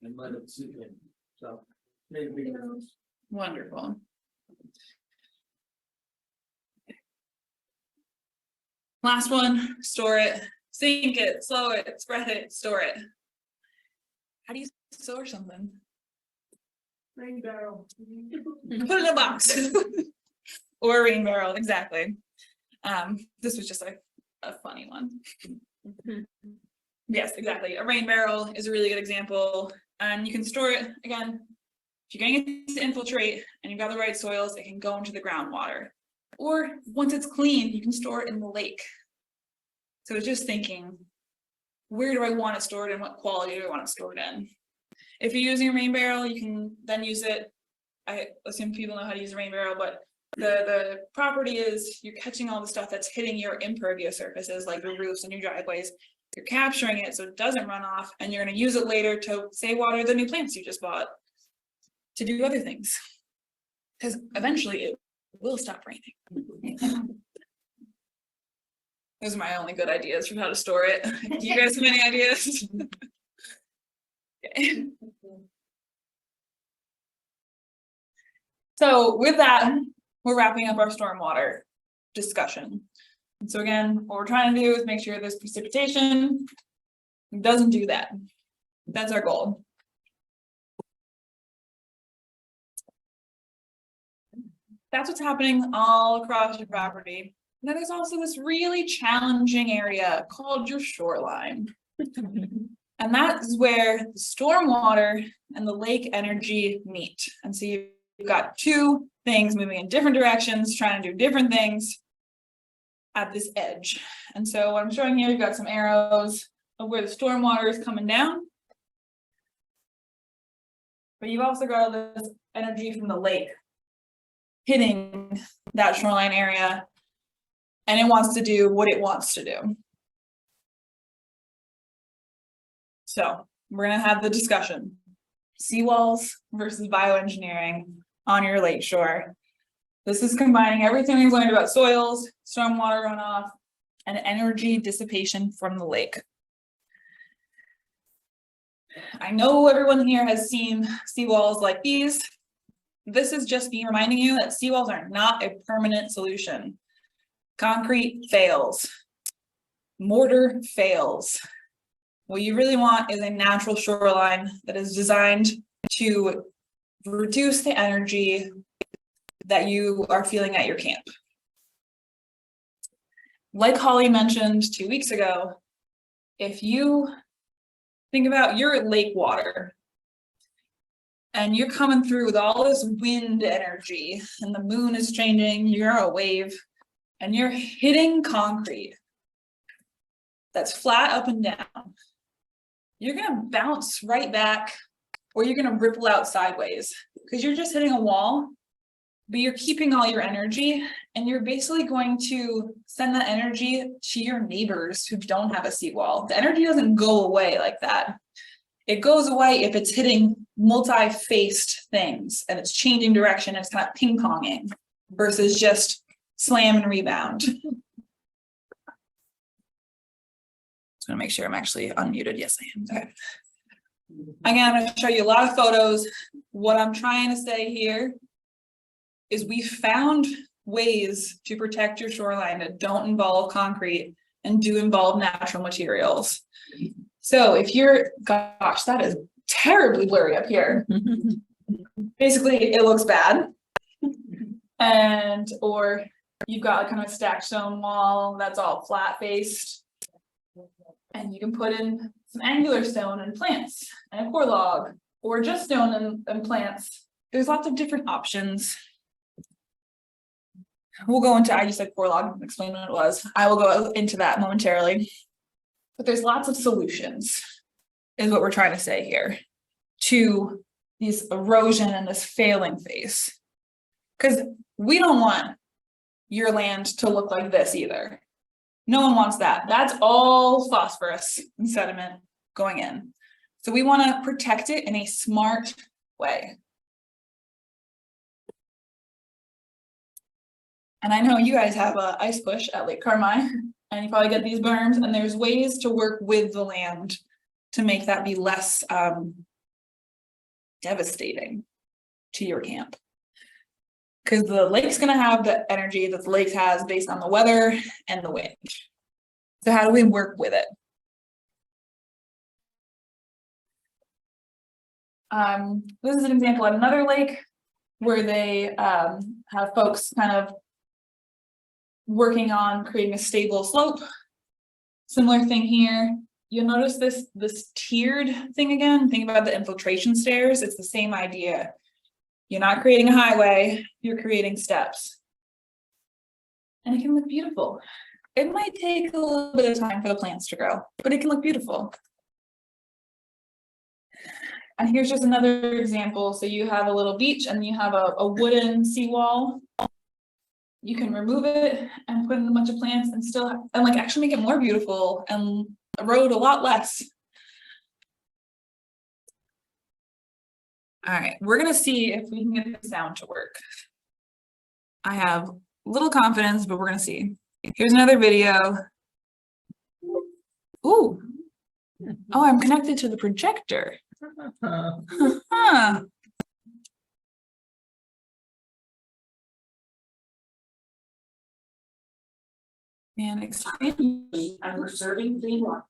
and let it seep in. So made a big difference. Wonderful. Last one, store it, sink it, slow it, spread it, store it. How do you store something? Rain barrel. Put it in a box. Or a rain barrel, exactly. This was just a funny one. Yes, exactly. A rain barrel is a really good example. And you can store it, again, if you're getting it to infiltrate and you've got the right soils, it can go into the groundwater. Or once it's clean, you can store it in the lake. So it's just thinking, where do I want it stored and what quality do I want it stored in? If you're using a rain barrel, you can then use it. I assume people know how to use a rain barrel, but the property is you're catching all the stuff that's hitting your impervious surfaces like the roofs and your driveways. You're capturing it so it doesn't run off, and you're going to use it later to say water the new plants you just bought, to do other things. Because eventually it it will stop raining. Those are my only good ideas for how to store it. Do you guys have any ideas? Okay. So with that, we're wrapping up our stormwater discussion. And so again, what we're trying to do is make sure this precipitation doesn't do that. That's our goal. That's what's happening all across your property. And then there's also this really challenging area called your shoreline. And that is where the stormwater and the lake energy meet. And so you've got two things moving in different directions, trying to do different things at this edge. And so what I'm showing here, you've got some arrows of where the stormwater is coming down. But you've also got all this energy from the lake hitting that shoreline area, and it wants to do what it wants to do. So we're gonna have the discussion. Seawalls versus bioengineering on your lake shore. This is combining everything we've learned about soils, stormwater runoff, and energy dissipation from the lake. I know everyone here has seen seawalls like these. This is just me reminding you that seawalls are not a permanent solution. Concrete fails. Mortar fails. What you really want is a natural shoreline that is designed to reduce the energy that you are feeling at your camp. Like Holly mentioned 2 weeks ago, if you think about your lake water and you're coming through with all this wind energy and the moon is changing, you're a wave and you're hitting concrete that's flat up and down, you're gonna bounce right back or you're gonna ripple out sideways because you're just hitting a wall, but you're keeping all your energy and you're basically going to send that energy to your neighbors who don't have a seawall. The energy doesn't go away like that. It goes away if it's hitting multi-faced things and it's changing direction, it's kind of ping-ponging versus just slam and rebound. Just gonna make sure I'm actually unmuted. Yes, I am. Okay. Again, I'm gonna show you a lot of photos. What I'm trying to say here is we found ways to protect your shoreline that don't involve concrete and do involve natural materials. So if you're, gosh, that is terribly blurry up here. Basically, it looks bad. And, or you've got like kind of a stacked stone wall that's all flat faced. And you can put in some angular stone and plants and a core log, or just stone and plants. There's lots of different options. We'll go into, I just said core log, explain what it was. I will go into that momentarily. But there's lots of solutions, is what we're trying to say here, to this erosion and this failing phase. Because we don't want your land to look like this either. No one wants that. That's all phosphorus and sediment going in. So we want to protect it in a smart way. And I know you guys have a ice push at Lake Carmine, and you probably get these berms, and there's ways to work with the land to make that be less devastating to your camp. Because the lake's gonna have the energy that the lake has based on the weather and the wind. So how do we work with it? This is an example at another lake where they have folks kind of working on creating a stable slope. Similar thing here. You'll notice this tiered thing again. Think about the infiltration stairs. It's the same idea. You're not creating a highway, you're creating steps. And it can look beautiful. It might take a little bit of time for the plants to grow, but it can look beautiful. And here's just another example. So you have a little beach and you have a wooden seawall. You can remove it and put in a bunch of plants and still, and like actually make it more beautiful and erode a lot less. All right, we're gonna see if we can get the sound to work. I have little confidence, but we're gonna see. Here's another video. Ooh. Oh, I'm connected to the projector. Huh. And expand. And we're serving clean water.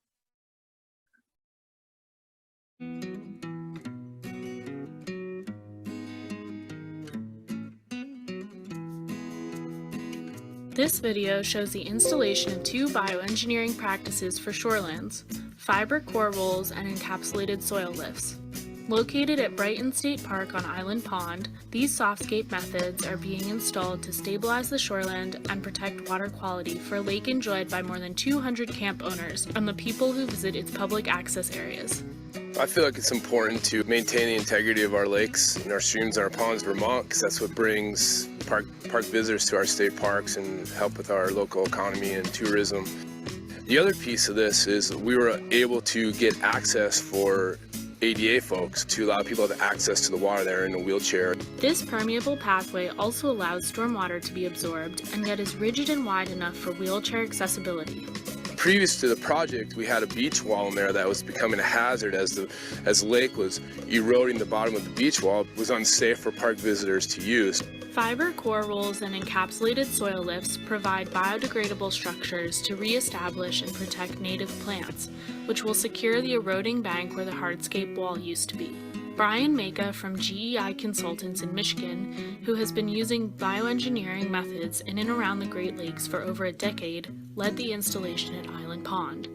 This video shows the installation of two bioengineering practices for shorelands, fiber core rolls and encapsulated soil lifts. Located at Brighton State Park on Island Pond, these softscape methods are being installed to stabilize the shoreland and protect water quality for a lake enjoyed by more than 200 camp owners and the people who visit its public access areas. I feel like it's important to maintain the integrity of our lakes and our streams and our ponds, Vermont, because that's what brings park visitors to our state parks and help with our local economy and tourism. The other piece of this is we were able to get access for ADA folks to allow people to have access to the water that are in a wheelchair. This permeable pathway also allows stormwater to be absorbed and yet is rigid and wide enough for wheelchair accessibility. Previous to the project, we had a beach wall in there that was becoming a hazard as the lake was eroding the bottom of the beach wall. It was unsafe for park visitors to use. Fiber core rolls and encapsulated soil lifts provide biodegradable structures to reestablish and protect native plants, which will secure the eroding bank where the hardscape wall used to be. Brian Maka from GEI Consultants in Michigan, who has been using bioengineering methods in and around the Great Lakes for over a decade, led the installation at Island Pond.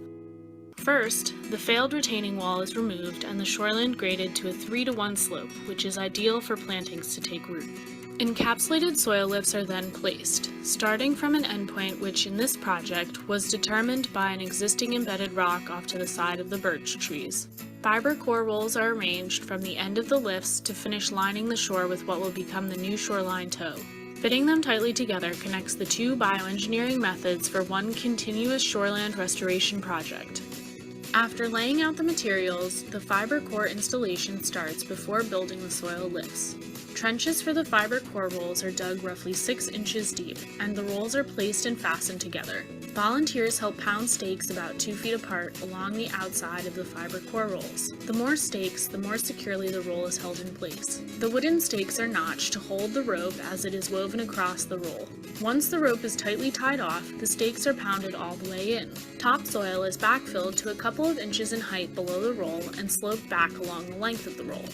First, the failed retaining wall is removed and the shoreland graded to a 3-to-1 slope, which is ideal for plantings to take root. Encapsulated soil lifts are then placed, starting from an endpoint which in this project was determined by an existing embedded rock off to the side of the birch trees. Fiber core rolls are arranged from the end of the lifts to finish lining the shore with what will become the new shoreline toe. Fitting them tightly together connects the two bioengineering methods for one continuous shoreland restoration project. After laying out the materials, the fiber core installation starts before building the soil lifts. Trenches for the fiber core rolls are dug roughly 6 inches deep, and the rolls are placed and fastened together. Volunteers help pound stakes about 2 feet apart along the outside of the fiber core rolls. The more stakes, the more securely the roll is held in place. The wooden stakes are notched to hold the rope as it is woven across the roll. Once the rope is tightly tied off, the stakes are pounded all the way in. Topsoil is backfilled to a couple of inches in height below the roll and sloped back along the length of the roll.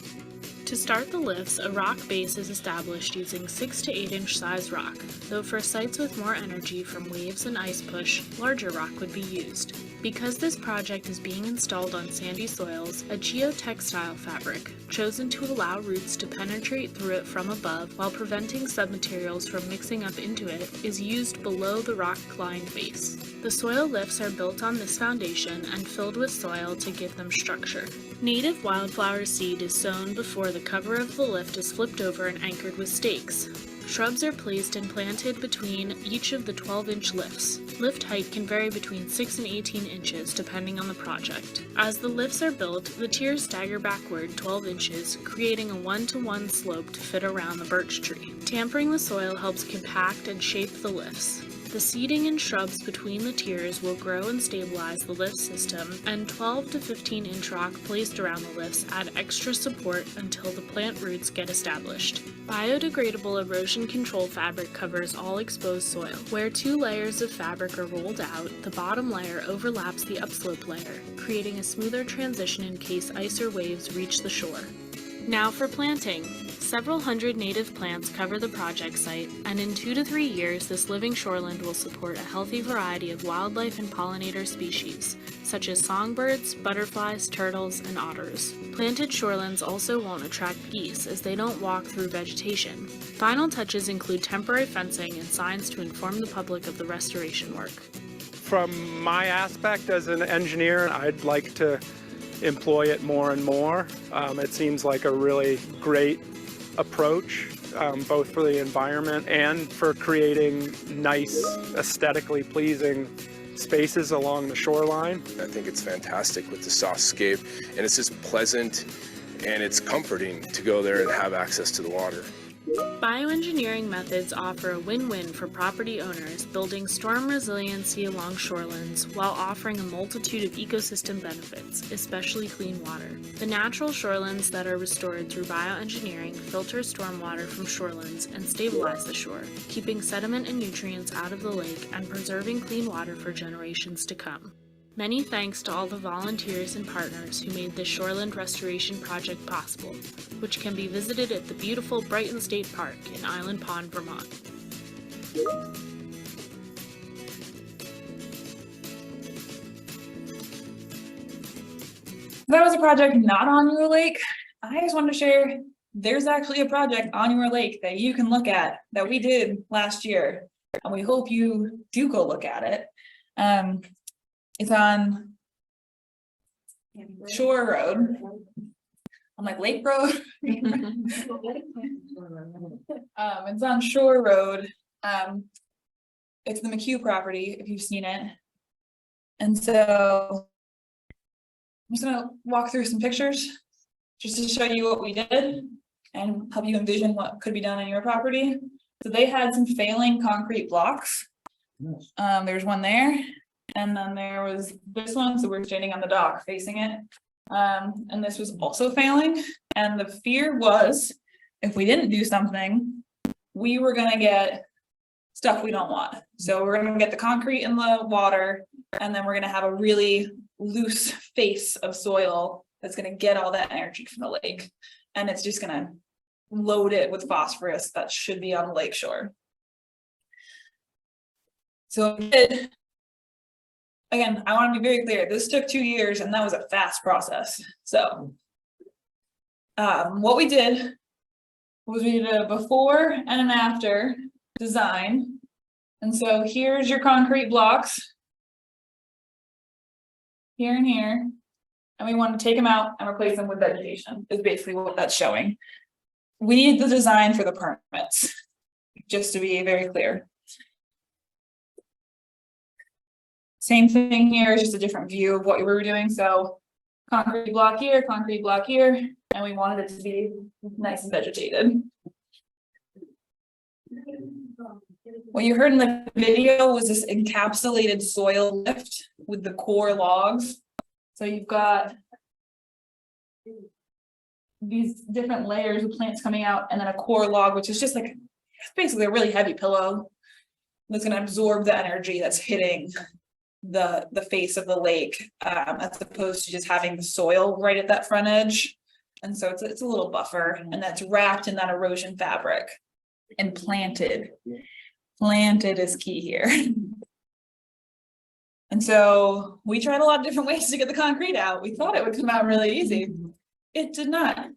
To start the lifts, a rock base is established using 6 to 8 inch size rock, though for sites with more energy from waves and ice push, larger rock would be used. Because this project is being installed on sandy soils, a geotextile fabric, chosen to allow roots to penetrate through it from above while preventing submaterials from mixing up into it, is used below the rock-lined base. The soil lifts are built on this foundation and filled with soil to give them structure. Native wildflower seed is sown before the cover of the lift is flipped over and anchored with stakes. Shrubs are placed and planted between each of the 12-inch lifts. Lift height can vary between 6 and 18 inches depending on the project. As the lifts are built, the tiers stagger backward 12 inches, creating a 1-to-1 slope to fit around the birch tree. Tampering the soil helps compact and shape the lifts. The seeding and shrubs between the tiers will grow and stabilize the lift system, and 12 to 15 inch rock placed around the lifts add extra support until the plant roots get established. Biodegradable erosion control fabric covers all exposed soil. Where 2 layers of fabric are rolled out, the bottom layer overlaps the upslope layer, creating a smoother transition in case ice or waves reach the shore. Now for planting. Several hundred native plants cover the project site, and in 2 to 3 years this living shoreland will support a healthy variety of wildlife and pollinator species, such as songbirds, butterflies, turtles, and otters. Planted shorelands also won't attract geese as they don't walk through vegetation. Final touches include temporary fencing and signs to inform the public of the restoration work. From my aspect as an engineer, I'd like to employ it more and more. It seems like a really great approach, both for the environment and for creating nice, aesthetically pleasing spaces along the shoreline. I think it's fantastic with the softscape, and it's just pleasant and it's comforting to go there and have access to the water. Bioengineering methods offer a win-win for property owners, building storm resiliency along shorelands while offering a multitude of ecosystem benefits, especially clean water. The natural shorelands that are restored through bioengineering filter stormwater from shorelands and stabilize the shore, keeping sediment and nutrients out of the lake and preserving clean water for generations to come. Many thanks to all the volunteers and partners who made this shoreland restoration project possible, which can be visited at the beautiful Brighton State Park in Island Pond, Vermont. That was a project not on your lake. I just wanted to share, there's actually a project on your lake that you can look at that we did last year. And we hope you do go look at it. It's on Shore Road. I'm like Lake Road. It's on Shore Road. It's the McHugh property, if you've seen it. And so I'm just gonna walk through some pictures just to show you what we did and help you envision what could be done on your property. So they had some failing concrete blocks. There's one there, and then there was this one, so we're standing on the dock facing it. And this was also failing, and the fear was if we didn't do something, we were gonna get stuff we don't want. So we're gonna get the concrete in the water, and then we're gonna have a really loose face of soil that's gonna get all that energy from the lake, and it's just gonna load it with phosphorus that should be on the lake shore. So again, I want to be very clear, this took 2 years and that was a fast process. So what we did was we did a before and an after design. And so here's your concrete blocks here and here, and we want to take them out and replace them with vegetation is basically what that's showing. We need the design for the permits, just to be very clear. Same thing here, is just a different view of what we were doing. So concrete block here, and we wanted it to be nice and vegetated. What you heard in the video was this encapsulated soil lift with the core logs. So you've got these different layers of plants coming out, and then a core log, which is just like, it's basically a really heavy pillow that's going to absorb the energy that's hitting the face of the lake, as opposed to just having the soil right at that front edge. And so it's a little buffer, and that's wrapped in that erosion fabric and planted. Planted is key here. And so we tried a lot of different ways to get the concrete out. We thought it would come out really easy. It did not.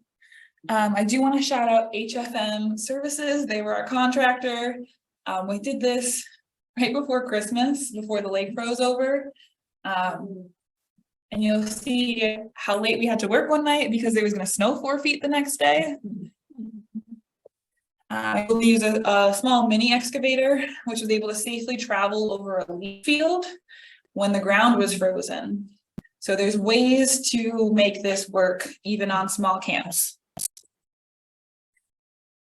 I do want to shout out HFM Services. They were our contractor. We did this right before Christmas, before the lake froze over. And you'll see how late we had to work one night because it was going to snow 4 feet the next day. We'll use a small mini excavator, which was able to safely travel over a leach field when the ground was frozen. So there's ways to make this work even on small camps.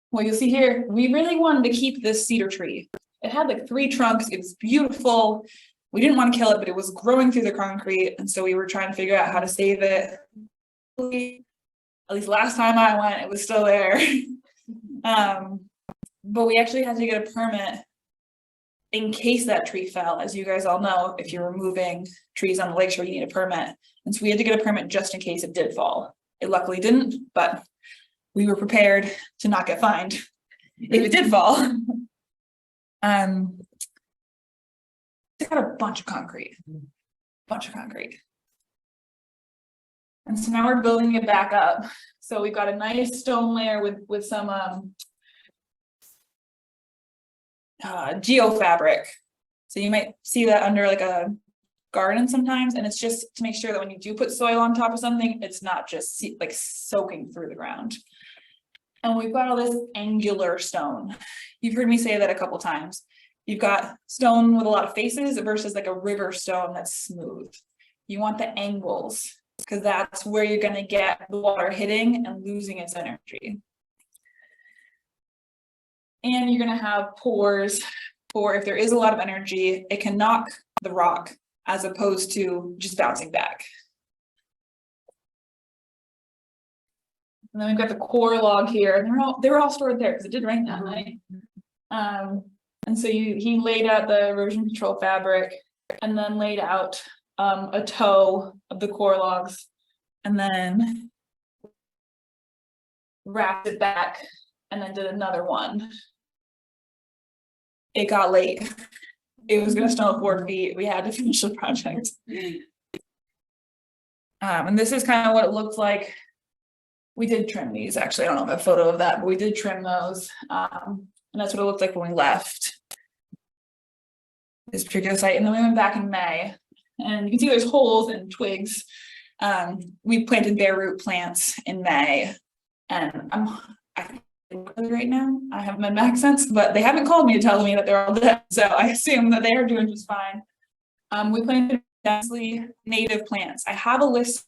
What you'll see here, we really wanted to keep this cedar tree. It had like 3 trunks, it was beautiful. We didn't want to kill it, but it was growing through the concrete. And so we were trying to figure out how to save it. At least last time I went, it was still there. But we actually had to get a permit in case that tree fell. As you guys all know, if you're removing trees on the lakeshore, you need a permit. And so we had to get a permit just in case it did fall. It luckily didn't, but we were prepared to not get fined if it did fall. It's got a bunch of concrete. And so now we're building it back up. So we've got a nice stone layer with some geofabric. So you might see that under like a garden sometimes, and it's just to make sure that when you do put soil on top of something, it's not just like soaking through the ground. And we've got all this angular stone. You've heard me say that a couple times. You've got stone with a lot of faces versus like a river stone that's smooth. You want the angles, because that's where you're going to get the water hitting and losing its energy. And you're gonna have pores for if there is a lot of energy, it can knock the rock as opposed to just bouncing back. And then we've got the core log here, and they were all stored there because it did rain that night. And so he laid out the erosion control fabric and then laid out a toe of the core logs and then wrapped it back and then did another one. It got late. It was gonna snow 4 feet. We had to finish the project. And this is kind of what it looked like. We did trim these, actually. I don't have a photo of that, but we did trim those. And that's what it looked like when we left this particular site. And then we went back in May, and you can see there's holes and twigs. We planted bare root plants in May, and I think right now I haven't been back since, but they haven't called me to tell me that they're all dead, so I assume that they are doing just fine. We planted densely native plants. I have a list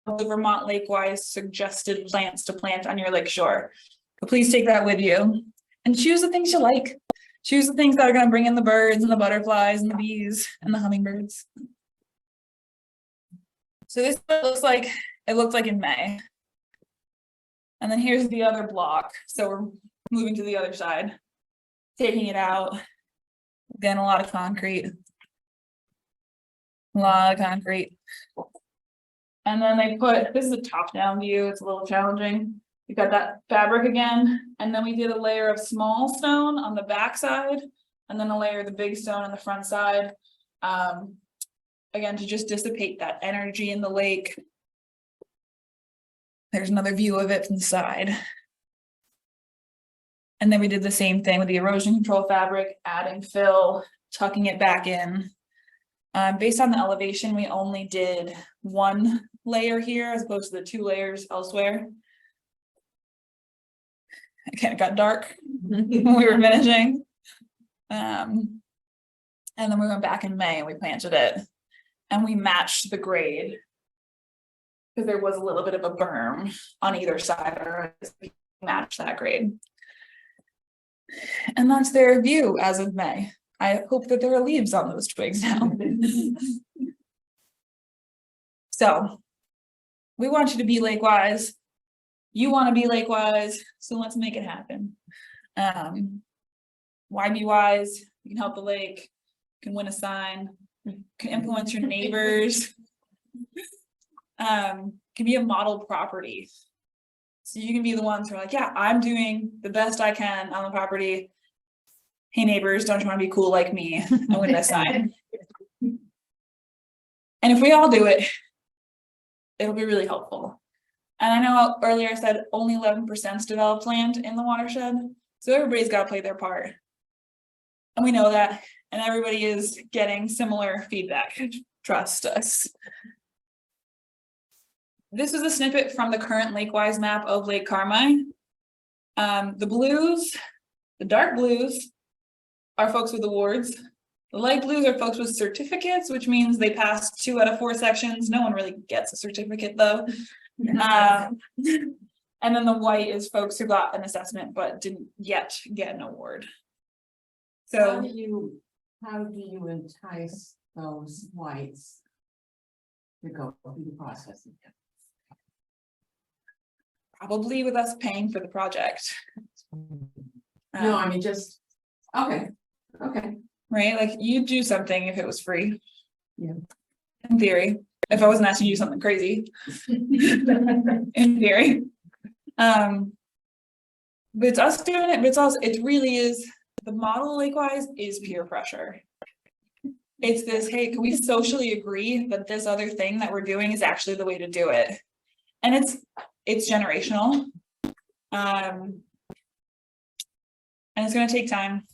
of the Vermont Lakewise suggested plants to plant on your lake shore, but please take that with you and choose the things you like. Choose the things that are going to bring in the birds and the butterflies and the bees and the hummingbirds. So this is what it looks like. It looked like in May. And then here's the other block. So we're moving to the other side, taking it out. Again, a lot of concrete. A lot of concrete. And then they put, this is a top-down view. It's a little challenging. We got that fabric again, and then we did a layer of small stone on the back side, and then a layer of the big stone on the front side. Again, to just dissipate that energy in the lake. There's another view of it from the side. And then we did the same thing with the erosion control fabric, adding fill, tucking it back in. Based on the elevation, we only did one layer here as opposed to the 2 layers elsewhere. Again, it got dark when we were finishing. And then we went back in May and we planted it. And we matched the grade. Because there was a little bit of a berm on either side, or match that grade. And that's their view as of May. I hope that there are leaves on those twigs now. So we want you to be Lakewise. You want to be Lakewise, so let's make it happen. Why be wise? You can help the lake, you can win a sign, you can influence your neighbors. Can be a model property. So you can be the ones who are like, yeah, I'm doing the best I can on the property. Hey neighbors, don't you want to be cool like me? I win this sign. And if we all do it, it'll be really helpful. And I know earlier I said only 11% is developed land in the watershed. So everybody's got to play their part. And we know that, and everybody is getting similar feedback. Trust us. This is a snippet from the current Lakewise map of Lake Carmine. The blues, the dark blues are folks with awards. The light blues are folks with certificates, which means they passed 2 out of 4 sections. No one really gets a certificate though. And then the white is folks who got an assessment but didn't yet get an award. So How do you entice those whites to go through the process? probably with us paying for the project. No, I mean, just, okay, Right, like you'd do something if it was free. Yeah. In theory, if I wasn't asking you something crazy. In theory. But it's us doing it, but it's also, it really is, the model Lakewise is peer pressure. It's this, hey, can we socially agree that this other thing that we're doing is actually the way to do it? And it's generational. And it's gonna take time.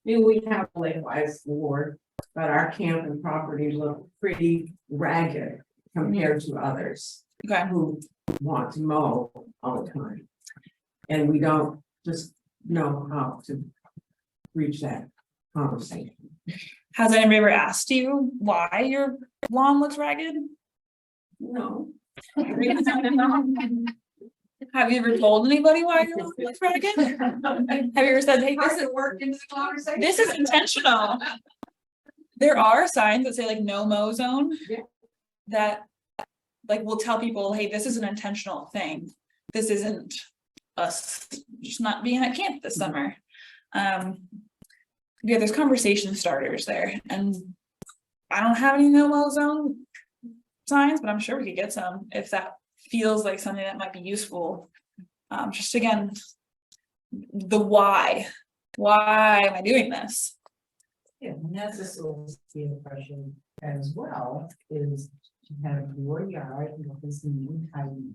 we have a Lakewise award, but our camp and property look pretty ragged compared to others Okay, who want to mow all the time. And we don't just know how to reach that conversation. has anybody ever asked you why your lawn looks ragged? No. Have you ever told anybody why you're looking for it again? Have you ever said, hey, this is intentional? There are signs that say like no mow zone. Yeah. That like will tell people, hey, this is an intentional thing. This isn't us just not being at camp this summer. Yeah, there's conversation starters there, and I don't have any no mow zone signs, but I'm sure we could get some if that feels like something that might be useful. Just again, the why am I doing this? Yeah, and that's a sort of the impression as well, is to have your yard, is neat, tidy,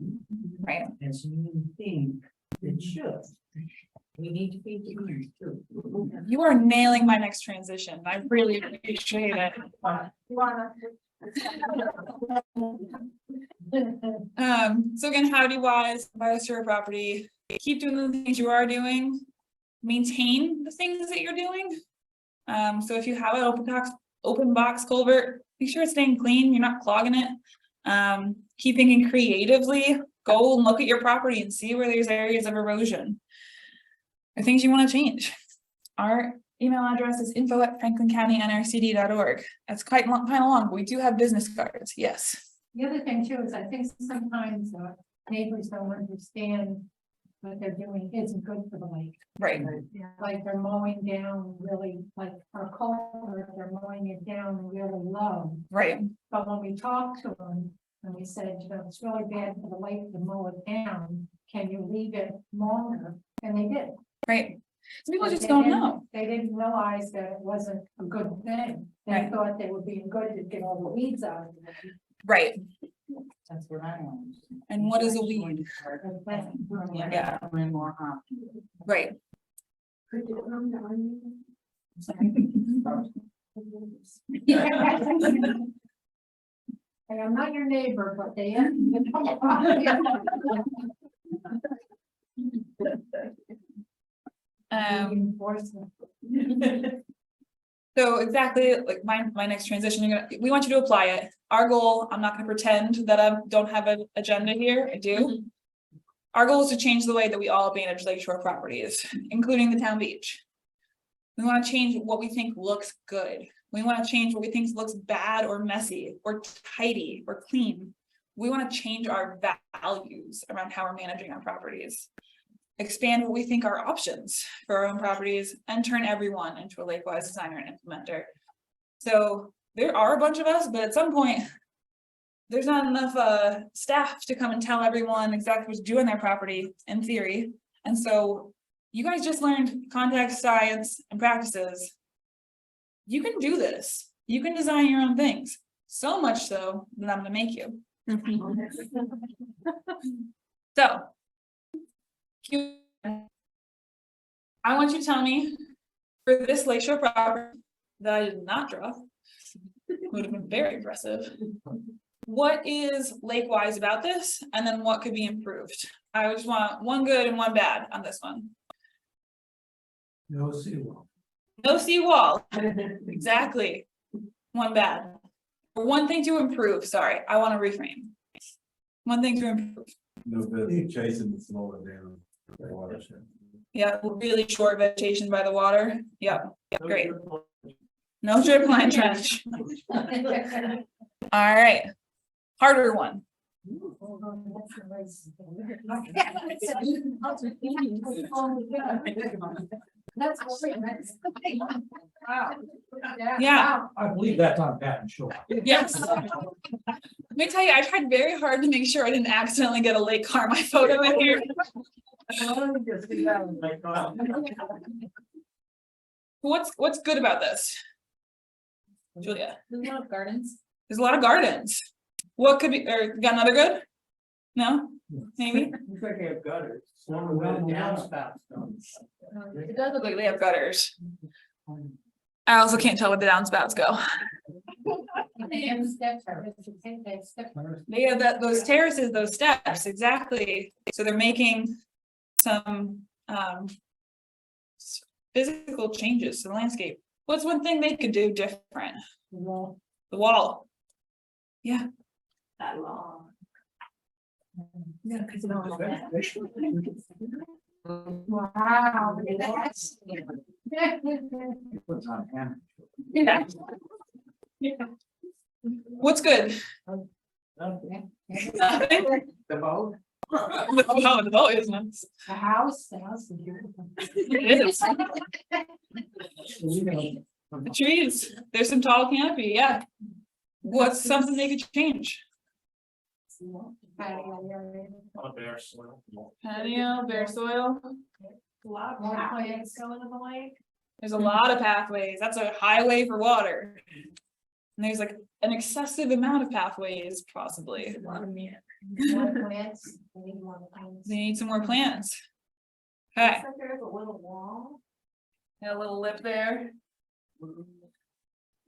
Right. as you think it should. We need to be doing too. You are nailing my next transition. I really appreciate it. So again, howdy wise, biosphere property, keep doing the things you are doing, maintain the things that you're doing. So if you have an open box culvert, make sure it's staying clean, you're not clogging it. Keep thinking creatively, go and look at your property and see where there's areas of erosion. Or things you want to change. Our email address is info@franklincountynrcd.org. That's quite long, kind of long, but we do have business cards, yes. The other thing too is I think sometimes neighbors don't understand what they're doing isn't good for the lake. Right. Like they're mowing down really, like our culvert, they're mowing it down really low. Right. But when we talked to them and we said, you know, it's really bad for the lake to mow it down, can you leave it longer? And they did. Right. Some people But just they don't didn't- know. They didn't realize that it wasn't a good thing. They Right. thought they were being good to get all the weeds out of it. Right. That's what I want. And what is a weed? Yeah. Right. Hey, I'm not your neighbor, but they. So exactly like my next transition, we want you to apply it. Our goal, I'm not gonna pretend that I don't have an agenda here, I do. Our goal is to change the way that we all manage lakeshore properties, including the town beach. We want to change what we think looks good. We want to change what we think looks bad or messy or tidy or clean. We want to change our values around how we're managing our properties. Expand what we think are options for our own properties and turn everyone into a Lakewise designer and implementer. So there are a bunch of us, but at some point, there's not enough staff to come and tell everyone exactly what to do on their property in theory. And so you guys just learned context science and practices. You can do this. You can design your own things. So much so that I'm gonna make you. So. I want you to tell me for this lakeshore property that I did not draw. Would have been very impressive. What is Lakewise about this? And then what could be improved? I just want one good and one bad on this one. No seawall. No seawall. Exactly. One bad. Or one thing to improve, sorry, I want to reframe. One thing to improve. No business chasing the smaller down the watershed. Yeah, really short vegetation by the water. Yep, great. No drip line trench. All right. Harder one. Yeah. I believe that's on patent, sure. Yes. Let me tell you, I tried very hard to make sure I didn't accidentally get a Lake Carmi photo in here. What's good about this? Julia? There's a lot of gardens. There's a lot of gardens. What could be, or got another good? No? Maybe? Looks like they have gutters. One with the downspouts. It does look like they have gutters. I also can't tell where the downspouts go. They have those terraces, those steps, exactly. So they're making some physical changes to the landscape. What's one thing they could do different? The wall. Yeah. That long. Yeah, because you don't. Wow. That's. Yeah. What's good? Nothing. The vote, The vote is nice. The house is beautiful. It is. The trees, there's some tall canopy, yeah. What's something they could change? On bare soil. Patio, bare soil, More plants going to the lake. there's a lot of pathways, that's a highway for water. And there's like an excessive amount of pathways, possibly. More plants. We need more plants. They need some more plants. Okay, Looks like there's a little wall. got a little lip there.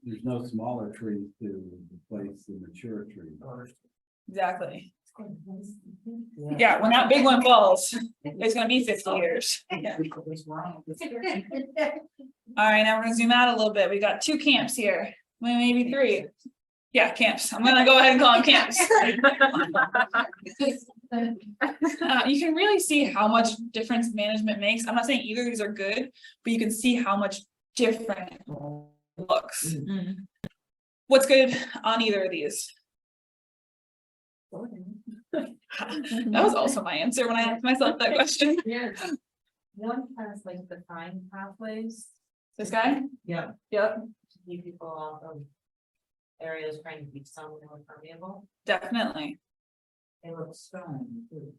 There's no smaller trees to replace the mature trees. Exactly. Yeah, when that big one falls, it's gonna be 50 years. All right, now we're gonna zoom out a little bit. We got 2 camps here, well, maybe 3. Yeah, camps. I'm gonna go ahead and call them camps. You can really see how much difference management makes. I'm not saying either of these are good, but you can see how much different it looks. What's good on either of these? That was also my answer when I asked myself that question. Yeah. One has like defined pathways. This guy? yeah, Yep, To keep people off of areas trying to keep some more permeable. definitely. They look stone too.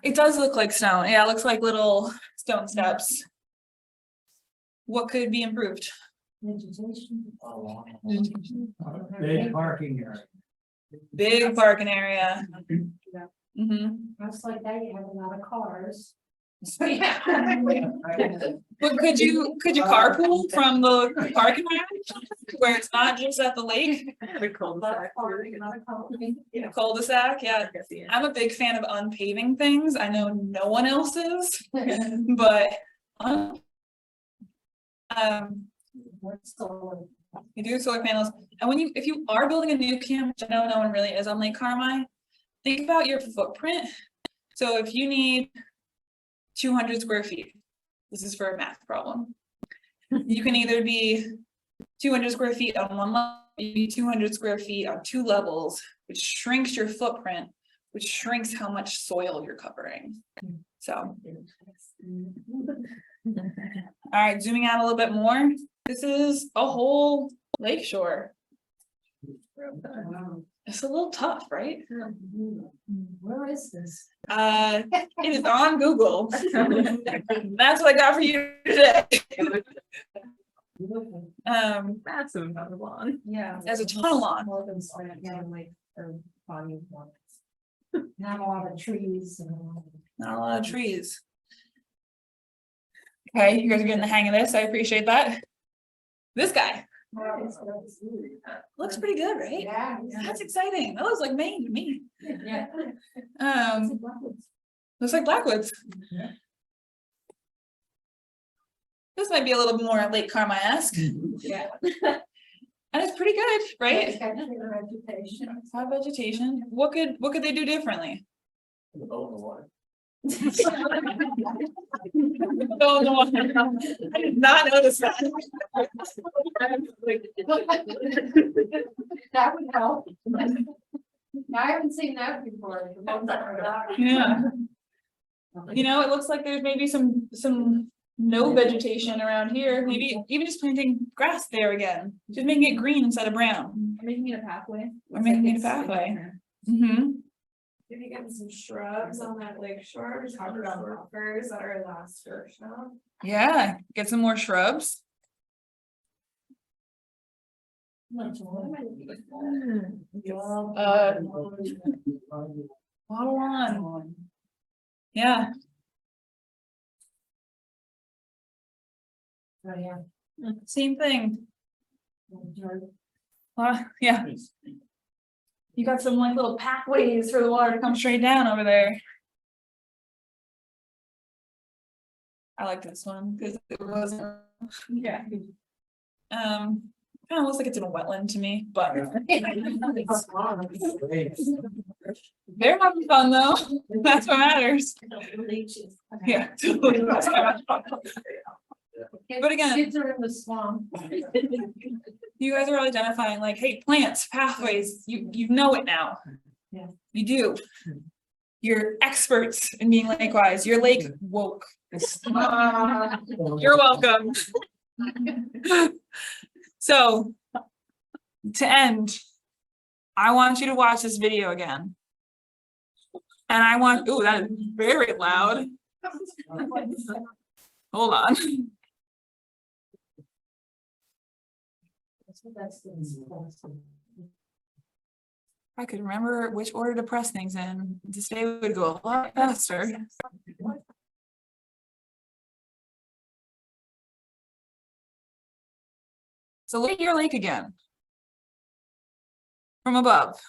It does look like stone. Yeah, it looks like little stone steps. What could be improved? Vegetation. Big parking area. Big parking area. Yeah. Mm-hmm. Just like that, you have a lot of cars. But could you carpool from the parking lot where it's not just at the lake? Cul-de-sac, yeah. I'm a big fan of unpaving things. I know no one else is, but. You do solar panels, and if you are building a new camp, which I know no one really is on Lake Carmi, think about your footprint. So if you need 200 square feet, this is for a math problem. You can either be 200 square feet on one level, maybe 200 square feet on 2 levels, which shrinks your footprint, which shrinks how much soil you're covering. So. All right, zooming out a little bit more. This is a whole lakeshore. It's a little tough, right? Where is this? It is on Google. That's what I got for you today. That's another one. Yeah. There's a ton of lawn. Yeah, like, body of water. Not a lot of trees and. Not a lot of trees. Okay, you guys are getting the hang of this. I appreciate that. This guy looks pretty good, right? Yeah. That's exciting. That looks like Maine to me. Yeah. Looks like Blackwoods. Yeah. This might be a little more Lake Carmi-esque. Yeah. And it's pretty good, right? It's got vegetation. It's got vegetation. What could they do differently? Oh, no, I did not notice that. That would help. I haven't seen that before. Yeah. You know, it looks like there's maybe some no vegetation around here, maybe even just planting grass there again, just making it green instead of brown. Making it a pathway. Or making it a pathway. Mm-hmm. Maybe getting some shrubs on that lake shore, we talked about buffers at our last workshop. Yeah, get some more shrubs. Bottle on. Yeah, Oh, yeah. same thing. Yeah. You got some like little pathways for the water to come straight down over there. I like this one because it wasn't. Yeah. Kind of looks like it's in a wetland to me, but they're having fun though. That's what matters. Yeah. But again, Kids are in the swamp. you guys are all identifying like, hey, plants, pathways, you know it now. Yeah. You do. You're experts in being lake-wise. You're lake woke. You're welcome. So, to end, I want you to watch this video again. And I want, ooh, that is very loud. Hold on. I could remember which order to press things in, this day would go a lot faster. So look at your lake again. From above.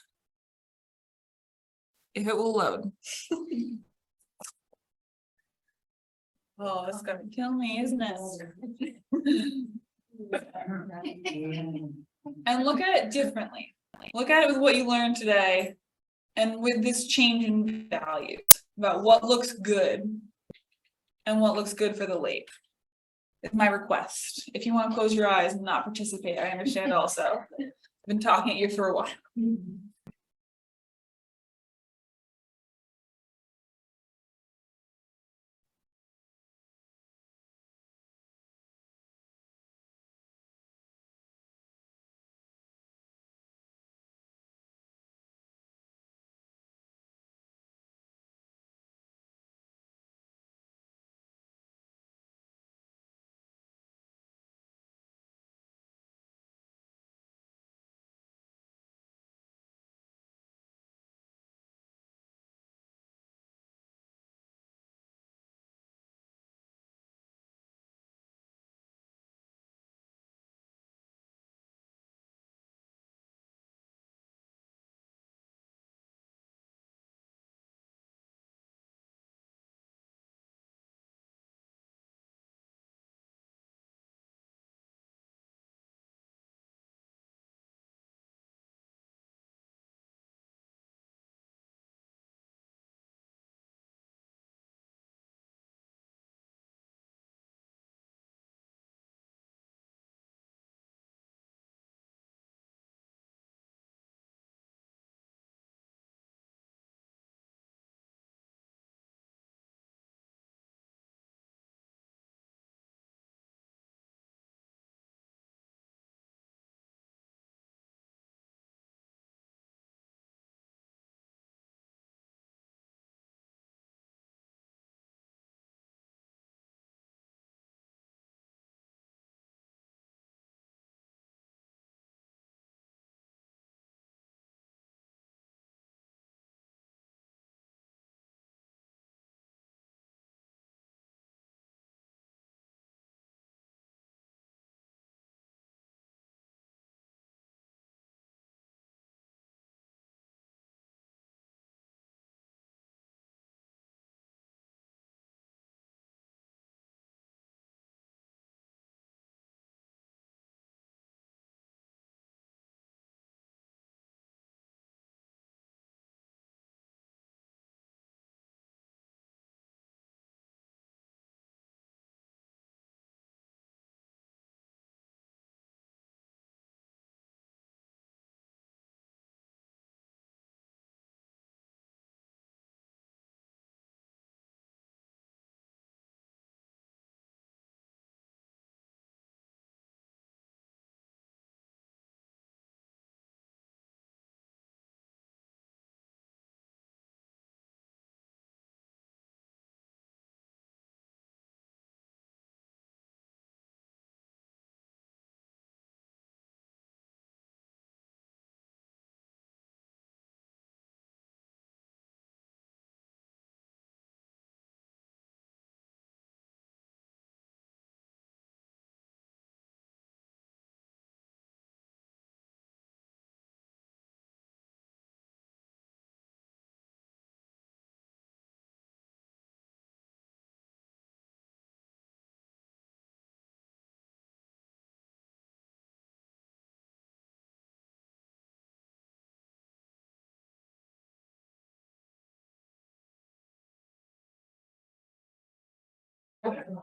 If it will load. Oh, it's gonna kill me, isn't it? And look at it differently. Look at it with what you learned today. And with this change in values about what looks good. And what looks good for the lake. It's my request. If you want to close your eyes and not participate, I understand also. I've been talking at you for a while.